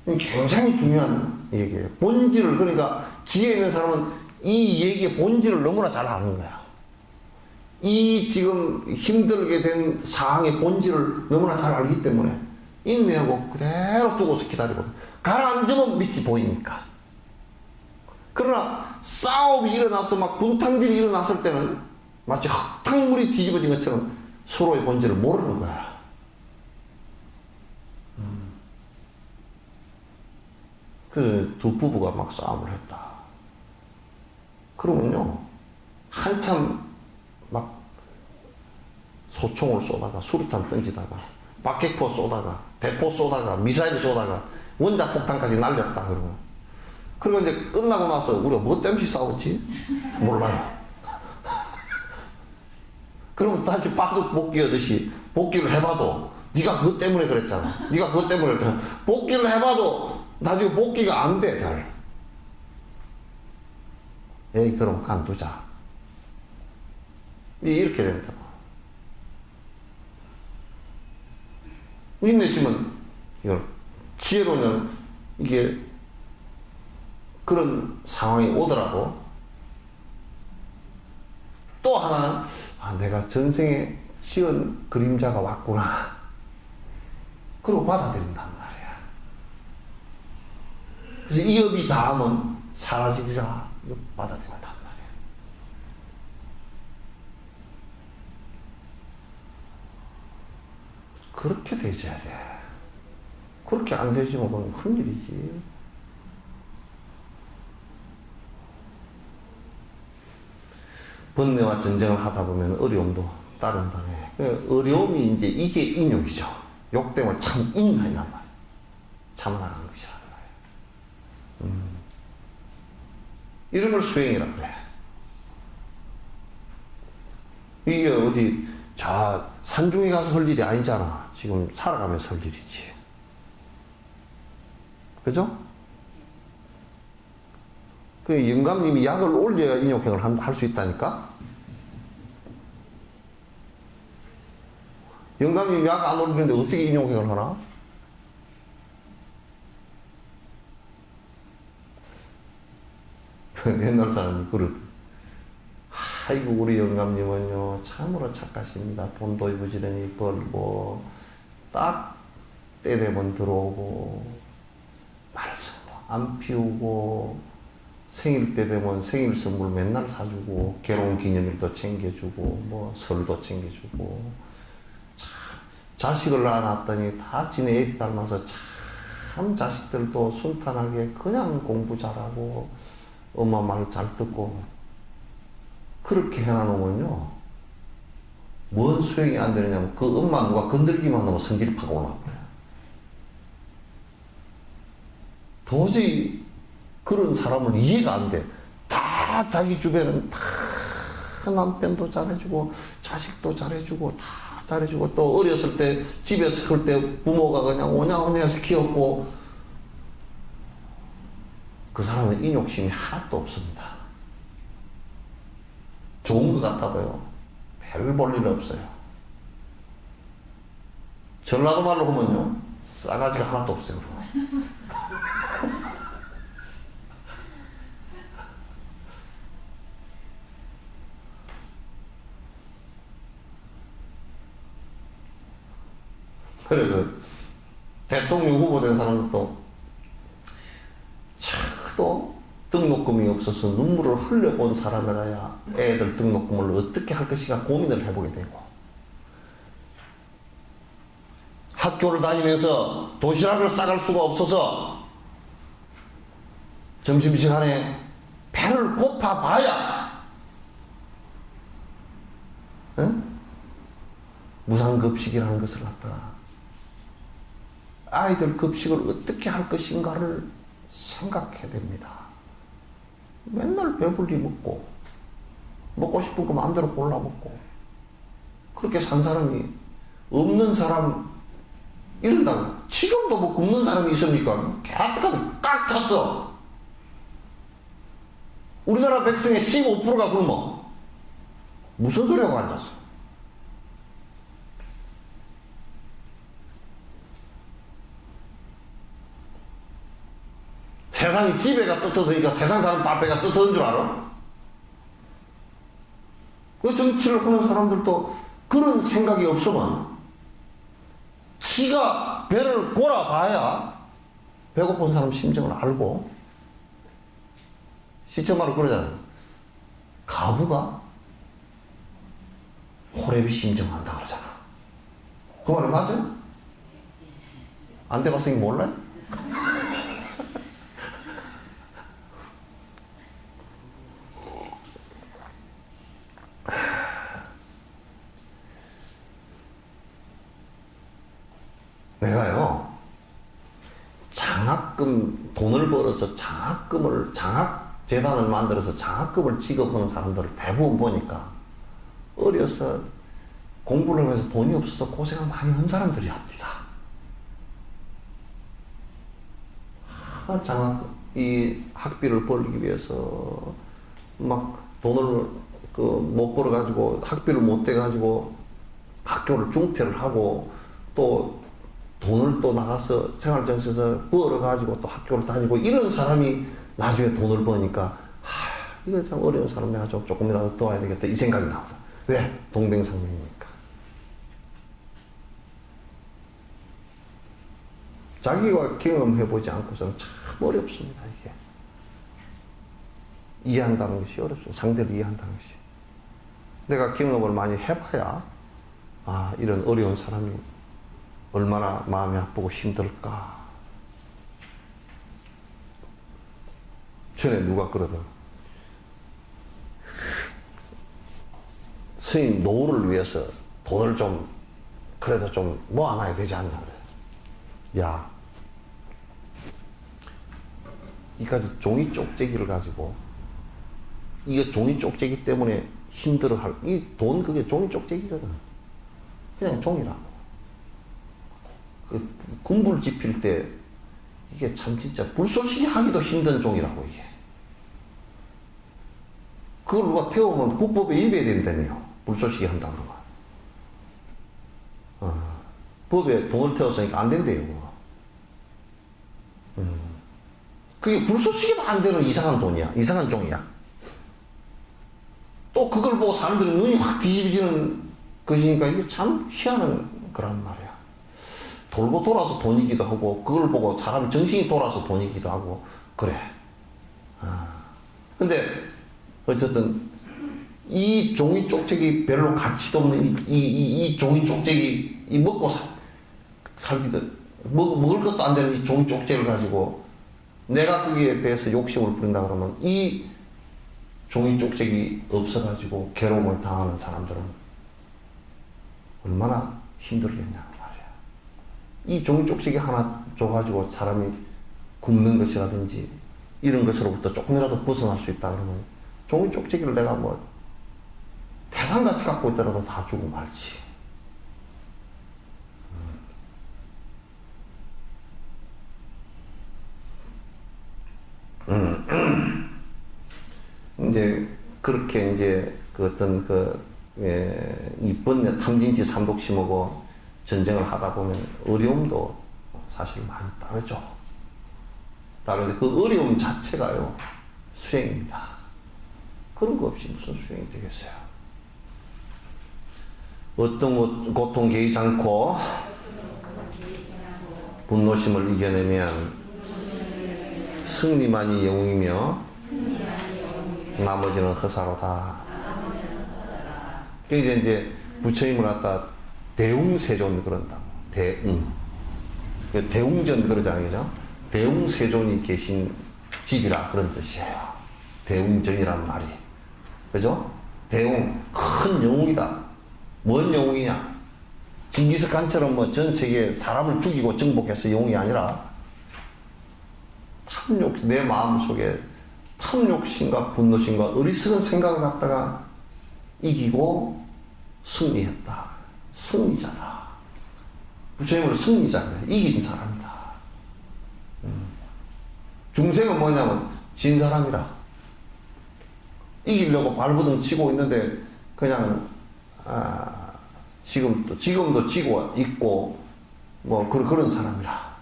말이야. 굉장히 중요한 얘기예요. 본질을, 그러니까 지혜 있는 사람은 이 얘기의 본질을 너무나 잘 아는 거야. 이 지금 힘들게 된 상황의 본질을 너무나 잘 알기 때문에 인내하고 그대로 두고서 기다리고 가라앉으면 밑이 보이니까. 그러나 싸움이 일어나서 막 분탕질이 일어났을 때는 마치 흙탕물이 뒤집어진 것처럼 서로의 본질을 모르는 거야. 그래서 두 부부가 막 싸움을 했다. 그러면요, 한참 막 소총을 쏘다가 수류탄 던지다가 박격포 쏘다가 대포 쏘다가 미사일 쏘다가 원자폭탄까지 날렸다. 그리고 이제 끝나고 나서 우리가 뭐 때문에 싸웠지? 몰라요. 그러면 다시 바둑 복귀 하듯이 복귀를 해봐도 네가 그것 때문에 그랬잖아. 네가 그것 때문에 그랬잖아. 복귀를 해봐도 나중에 복귀가 안 돼, 잘. 에이, 그럼 간두자. 이렇게 된다고. 인내심은, 이걸, 지혜로는 이게 그런 상황이 오더라도 또 하나, 내가 전생에 지은 그림자가 왔구나. 그러고 받아들인단 말이야. 그래서 이 업이 닿으면 사라지리라. 받아들인단 말이야. 그렇게 되져야 돼. 그렇게 안 되지면 그건 큰일이지. 번뇌와 전쟁을 하다 보면 어려움도 따른다네. 어려움이 이제 이게 인욕이죠. 욕 때문에 참 인간이란 말이야. 참아나가는 것이란 말이야. 이런 걸 수행이라 그래. 이게 어디 산중에 가서 할 일이 아니잖아. 지금 살아가면서 할 일이지. 그죠? 그 영감님이 약을 올려야 인욕행을 할 수 있다니까? 영감님이 약 안 올리는데 어떻게 인욕행을 하나? 옛날 사람이 그러더라고요. 아이고, 우리 영감님은요, 참으로 착하십니다. 돈도 부지런히 벌고, 딱 때 되면 들어오고, 말씀도 안 피우고, 생일 때 되면 생일 선물 맨날 사주고, 결혼 기념일도 챙겨주고, 뭐, 설도 챙겨주고, 참, 자식을 낳아놨더니 다 지네 애비 닮아서 참 자식들도 순탄하게 그냥 공부 잘하고, 엄마 말 잘 듣고, 그렇게 해놔놓으면요, 뭔 수행이 안 되느냐면 그 엄마 누가 건들기만 하면 성질이 팍 올라와버려요. 도저히 그런 사람은 이해가 안 돼. 다 자기 주변은 다 남편도 잘해주고 자식도 잘해주고 다 잘해주고, 또 어렸을 때 집에서 클 때 부모가 그냥 오냐오냐 해서 키웠고, 그 사람은 인욕심이 하나도 없습니다. 좋은 것 같아도요, 별 볼 일 없어요. 전라도 말로 하면요, 싸가지가 하나도 없어요. 그래서 대통령 후보 된 사람들도 차도 등록금이 없어서 눈물을 흘려본 사람이라야 애들 등록금을 어떻게 할 것인가 고민을 해보게 되고, 학교를 다니면서 도시락을 싸갈 수가 없어서 점심시간에 배를 고파봐야 무상급식이라는 것을 갖다가 아이들 급식을 어떻게 할 것인가를 생각해야 됩니다. 맨날 배불리 먹고 싶은 거 마음대로 골라 먹고 그렇게 산 사람이 없는 사람 이런다고. 지금도 뭐 굶는 사람이 있습니까? 개떡같이 꽉 찼어. 우리나라 백성의 15%가 굶어. 무슨 소리하고 앉았어? 세상이 지배가 떳떳하니까 세상 사람 다 배가 떳떳한 줄 알아? 그 정치를 하는 사람들도 그런 생각이 없으면 지가 배를 골아봐야 배고픈 사람 심정을 알고, 시청마로 그러잖아요. 가부가 호래비 심정한다 그러잖아. 그 말이 맞아요? 안 돼봤으니 몰라요? 내가요, 돈을 벌어서 장학재단을 만들어서 장학금을 지급하는 사람들을 대부분 보니까 어려서 공부를 하면서 돈이 없어서 고생을 많이 한 사람들이 합니다. 이 학비를 벌기 위해서 막 돈을 못 벌어가지고 학비를 못 대가지고 학교를 중퇴를 하고 또 돈을 또 나가서 생활정신에서 벌어가지고 또 학교를 다니고 이런 사람이 나중에 돈을 버니까 이거 참 어려운 사람 내가 조금이라도 도와야 되겠다 이 생각이 나오다. 왜? 동병상련이니까. 자기가 경험해보지 않고서는 참 어렵습니다. 이게 이해한다는 것이 어렵습니다. 상대를 이해한다는 것이. 내가 경험을 많이 해봐야 이런 어려운 사람이 얼마나 마음이 아프고 힘들까. 전에 누가 그러더라. 스님 노후를 위해서 돈을 그래도 좀 모아놔야 되지 않나 그래. 야, 이까지 종이 쪽재기를 가지고 이게 종이 쪽재기 때문에 힘들어할 이 돈 그게 종이 쪽재기거든. 그냥 종이라고. 군불 지필 때 이게 참 진짜 불쏘시개 하기도 힘든 종이라고 이게. 그걸 누가 태우면 국법에 위배해야 된다며요. 불쏘시개 한다 그러면. 법에 돈을 태웠으니까 안 된대요. 그게 불쏘시개도 안 되는 이상한 돈이야. 이상한 종이야. 또 그걸 보고 사람들이 눈이 확 뒤집어지는 것이니까 이게 참 희한한 거란 말이야. 돌고 돌아서 돈이기도 하고 그걸 보고 사람 정신이 돌아서 돈이기도 하고 그래. 근데 어쨌든 이 종이 쪽재기 별로 가치도 없는 이 종이 쪽재기 이 먹고 살기도 먹을 것도 안 되는 이 종이 쪽재기를 가지고 내가 거기에 대해서 욕심을 부린다 그러면 이 종이 쪽재기 없어가지고 괴로움을 당하는 사람들은 얼마나 힘들겠냐. 이 종이 쪽지기 하나 줘가지고 사람이 굶는 것이라든지 이런 것으로부터 조금이라도 벗어날 수 있다 그러면 종이 쪽지기를 내가 뭐 태산같이 갖고 있더라도 다 주고 말지. 이제 그렇게 이제 이쁜 탐진치 삼독심하고 전쟁을 하다 보면 어려움도 사실 많이 따르죠. 따르는데 그 어려움 자체가요, 수행입니다. 그런 거 없이 무슨 수행이 되겠어요. 어떤 고통 개의치 않고 분노심을 이겨내면 승리만이 영웅이며 나머지는 허사로다. 그래서 이제 부처님을 갖다 대웅세존 그런다. 대웅전 그러잖아요. 그죠? 대웅세존이 계신 집이라 그런 뜻이에요. 대웅전이란 말이. 그죠? 대웅, 큰 영웅이다. 뭔 영웅이냐? 징기스칸처럼 뭐 전 세계 사람을 죽이고 정복해서 영웅이 아니라 내 마음 속에 탐욕심과 분노심과 어리석은 생각을 갖다가 이기고 승리했다. 승리자다. 부처님을 승리자 그래. 이긴 사람이다. 중생은 뭐냐면 진 사람이라. 이기려고 발버둥 치고 있는데 그냥 지금도 지고 있고 뭐 그런 사람이라.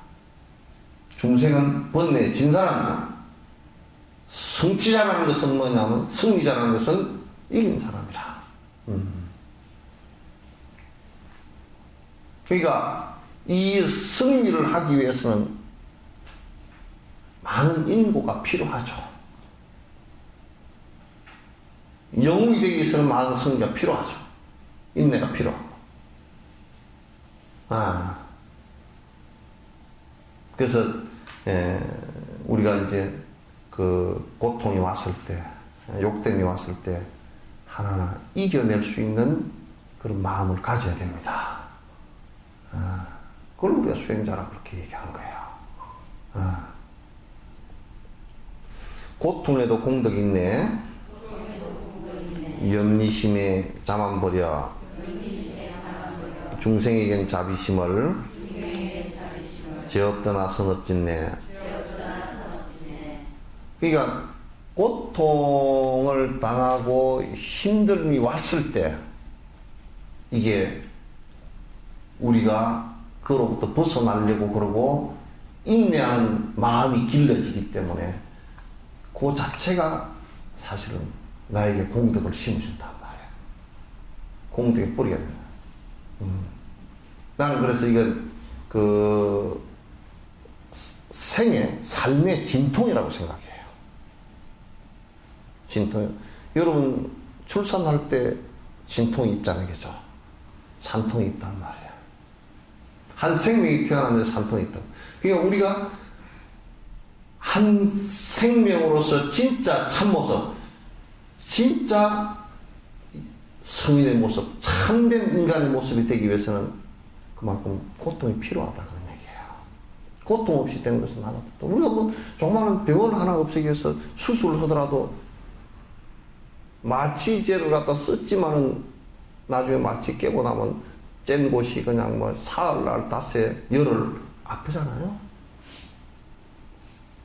중생은 번뇌 진 사람이고 성취자라는 것은 뭐냐면 승리자라는 것은 이긴 사람이라. 그러니까 이 승리를 하기 위해서는 많은 인고가 필요하죠. 영웅이 되기 위해서는 많은 승리가 필요하죠. 인내가 필요하고. 그래서 우리가 이제 그 고통이 왔을 때, 욕됨이 왔을 때 하나하나 이겨낼 수 있는 그런 마음을 가져야 됩니다. 그걸 우리가 수행자라 그렇게 얘기하는 거예요. 고통에도 공덕이 있네. 염리심에 자만 버려. 중생에겐 자비심을 죄 없더나 선 없짓네. 그러니까 고통을 당하고 힘듦이 왔을 때 이게 우리가 그로부터 벗어나려고 그러고 인내하는 마음이 길러지기 때문에 그 자체가 사실은 나에게 공덕을 심어준단 말이에요. 공덕의 뿌리가 된다. 나는 그래서 이건 삶의 진통이라고 생각해요. 진통. 여러분 출산할 때 진통이 있잖아요, 그죠? 산통이 있단 말이에요. 한 생명이 태어나면서 산통이 있다. 그러니까 우리가 한 생명으로서 진짜 참모습, 진짜 성인의 모습, 참된 인간의 모습이 되기 위해서는 그만큼 고통이 필요하다 그런 얘기예요. 고통 없이 되는 것은 하나도 없다. 우리가 뭐 조그마한 병원 하나 없애기 위해서 수술을 하더라도 마취제를 갖다 썼지만은 나중에 마취 깨고 나면 짠 곳이 그냥 뭐 사흘날 닷새 열흘 아프잖아요.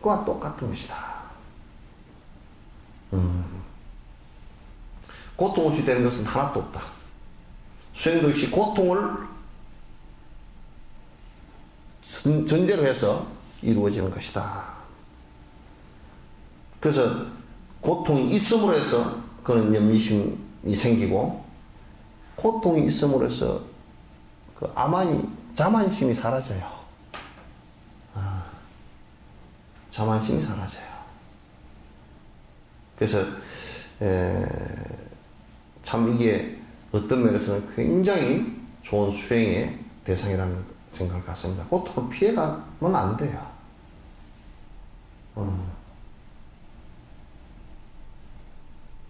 그와 똑같은 것이다. 고통 없이 되는 것은 하나도 없다. 수행도 역시 고통을 전제로 해서 이루어지는 것이다. 그래서 고통이 있음으로 해서 그런 염리심이 생기고, 고통이 있음으로 해서 그 자만심이 사라져요. 자만심이 사라져요. 그래서 참 이게 어떤 면에서는 굉장히 좋은 수행의 대상이라는 생각을 갖습니다. 고통을 피해가면 안 돼요.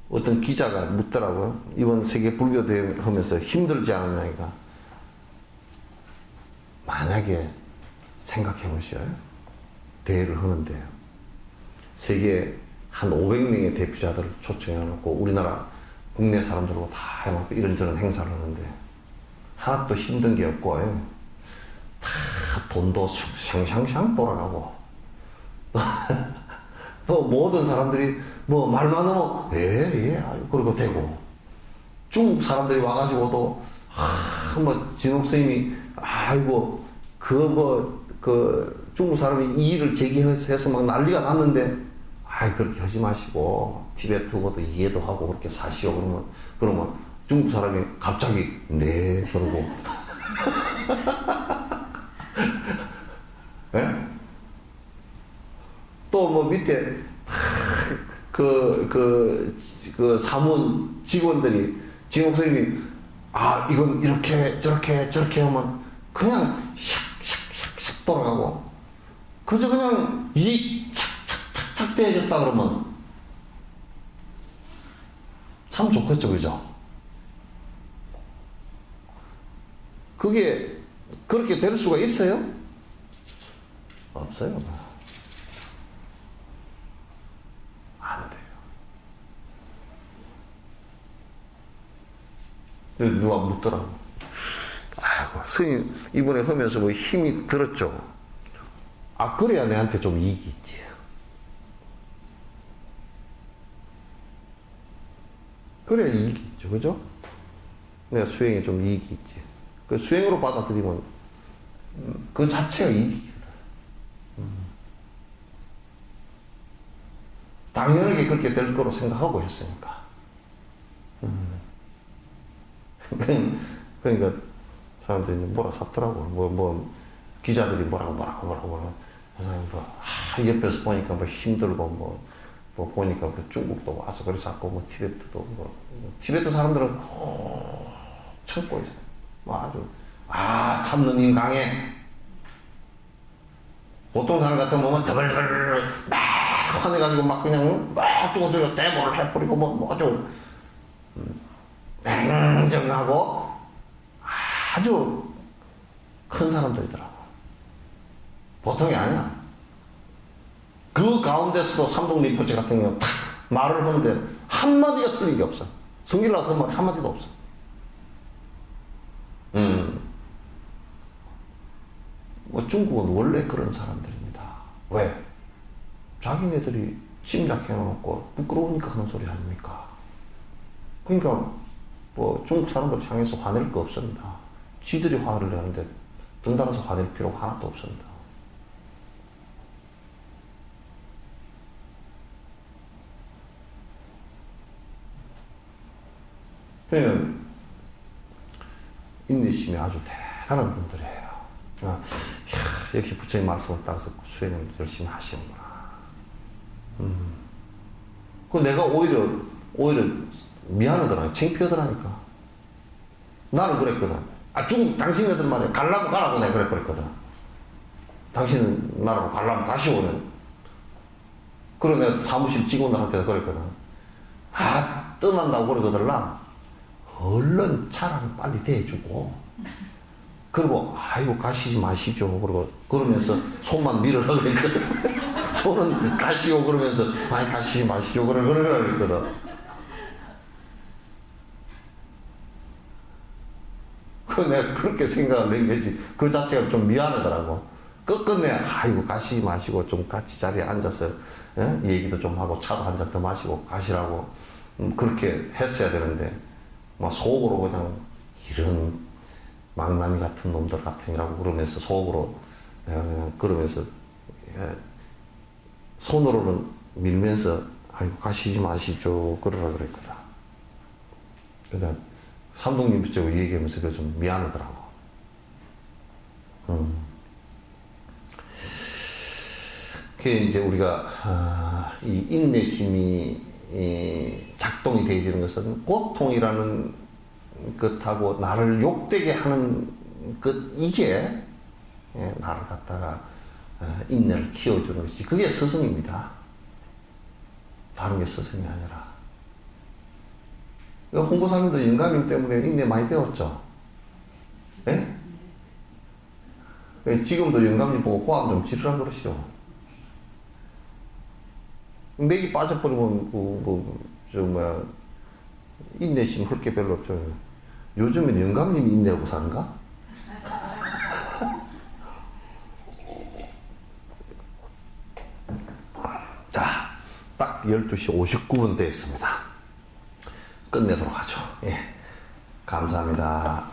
어떤 기자가 묻더라고요. 이번 세계 불교대회 하면서 힘들지 않았냐니까. 만약에 생각해 보셔요. 대회를 하는데 세계 한 500명의 대표자들을 초청해 놓고 우리나라 국내 사람들하고 다 해놓고 이런저런 행사를 하는데 하나도 힘든 게 없고 다 돈도 샹샹샹 돌아가고 또 모든 사람들이 뭐 말만 하면 예 그러고 되고, 중국 사람들이 와가지고도 뭐 진옥 스님이 아이고 그 중국 사람이 이 일을 제기해서 막 난리가 났는데 그렇게 하지 마시고 티베트어도 이해도 하고 그렇게 사시오. 그러면 중국 사람이 갑자기 네 그러고 예? 또 뭐 밑에 사문 직원들이 진옥 선생님이 이건 이렇게 저렇게 하면 그냥 샥샥샥샥 돌아가고 그저 그냥 이 착착착착 되어졌다 그러면 참 좋겠죠, 그죠? 그게 그렇게 될 수가 있어요? 없어요. 안 돼요. 누가 묻더라고. 아이고, 스님, 이번에 하면서 뭐 힘이 들었죠? 그래야 내한테 좀 이익이 있지. 그래야 이익이 있죠. 그죠? 내가 수행에 좀 이익이 있지. 그 수행으로 받아들이면 그 자체가 이익이거든. 당연하게 그렇게 될 거로 생각하고 했으니까. 그러니까 사람들이 뭐라 샀더라고. 기자들이 뭐라고. 그래서 옆에서 보니까 뭐 힘들고 뭐 보니까 중국도 와서 그래서 자꾸 티베트도 티베트 사람들은 참고 있어. 아주 참는 힘 강해. 보통 사람 같으면 더블더블 막 화내가지고 막 그냥 막 저거 대모를 해버리고 뭐 아주 냉정하고 아주 큰 사람들이더라고. 보통이 아니야. 그 가운데서도 삼동리포제 같은 경우 탁 말을 하는데 한마디가 틀린 게 없어. 성질 나서 말 한마디도 없어. 중국은 원래 그런 사람들입니다. 왜? 자기네들이 짐작해놓고 부끄러우니까 하는 소리 아닙니까? 그러니까 중국 사람들 향해서 화낼 거 없습니다. 지들이 화를 내는데 덩달아서 화낼 필요가 하나도 없습니다. 그냥 인내심이 아주 대단한 분들이에요. 역시 부처님 말씀을 따라서 수행을 열심히 하시는구나. 그 내가 오히려 미안하더라. 창피하더라니까. 나는 그랬거든. 당신네들 말이야. 가려고 가라고 내가 그랬거든. 당신 나라고 가려면 가시오는. 그리고 내가 사무실 직원들한테도 그랬거든. 떠난다고 그러거들라. 얼른 차랑 빨리 대주고. 그리고 가시지 마시죠. 그러면서 손만 밀으라고 그랬거든. 손은 가시오 그러면서 가시지 마시죠. 그러거든. 내가 그렇게 생각을 낸 거지. 그 자체가 좀 미안하더라고. 끝끝내 가시지 마시고 좀 같이 자리에 앉아서 얘기도 좀 하고 차도 한 잔 더 마시고 가시라고 그렇게 했어야 되는데 속으로 그냥 이런 망나니 같은 놈들 같으니라고 그러면서 속으로 내가 그냥 그러면서 손으로는 밀면서 가시지 마시죠 그러라 그랬거든. 그러니까 삼동님 붙잡고 얘기하면서 그게 좀 미안하더라고. 그게 이제 우리가 이 인내심이 작동이 되어지는 것은 고통이라는 것하고 나를 욕되게 하는 이게 나를 갖다가 인내를 키워주는 것이 그게 스승입니다. 다른 게 스승이 아니라. 홍보사님도 영감님 때문에 인내 많이 배웠죠? 예? 지금도 영감님 보고 고함 좀 지르라 그러시오. 맥이 빠져버리면 인내심 할 게 별로 없죠. 요즘은 영감님이 인내하고 사는가? 자, 딱 12시 59분 됐습니다. 끝내도록 하죠. 예. 감사합니다.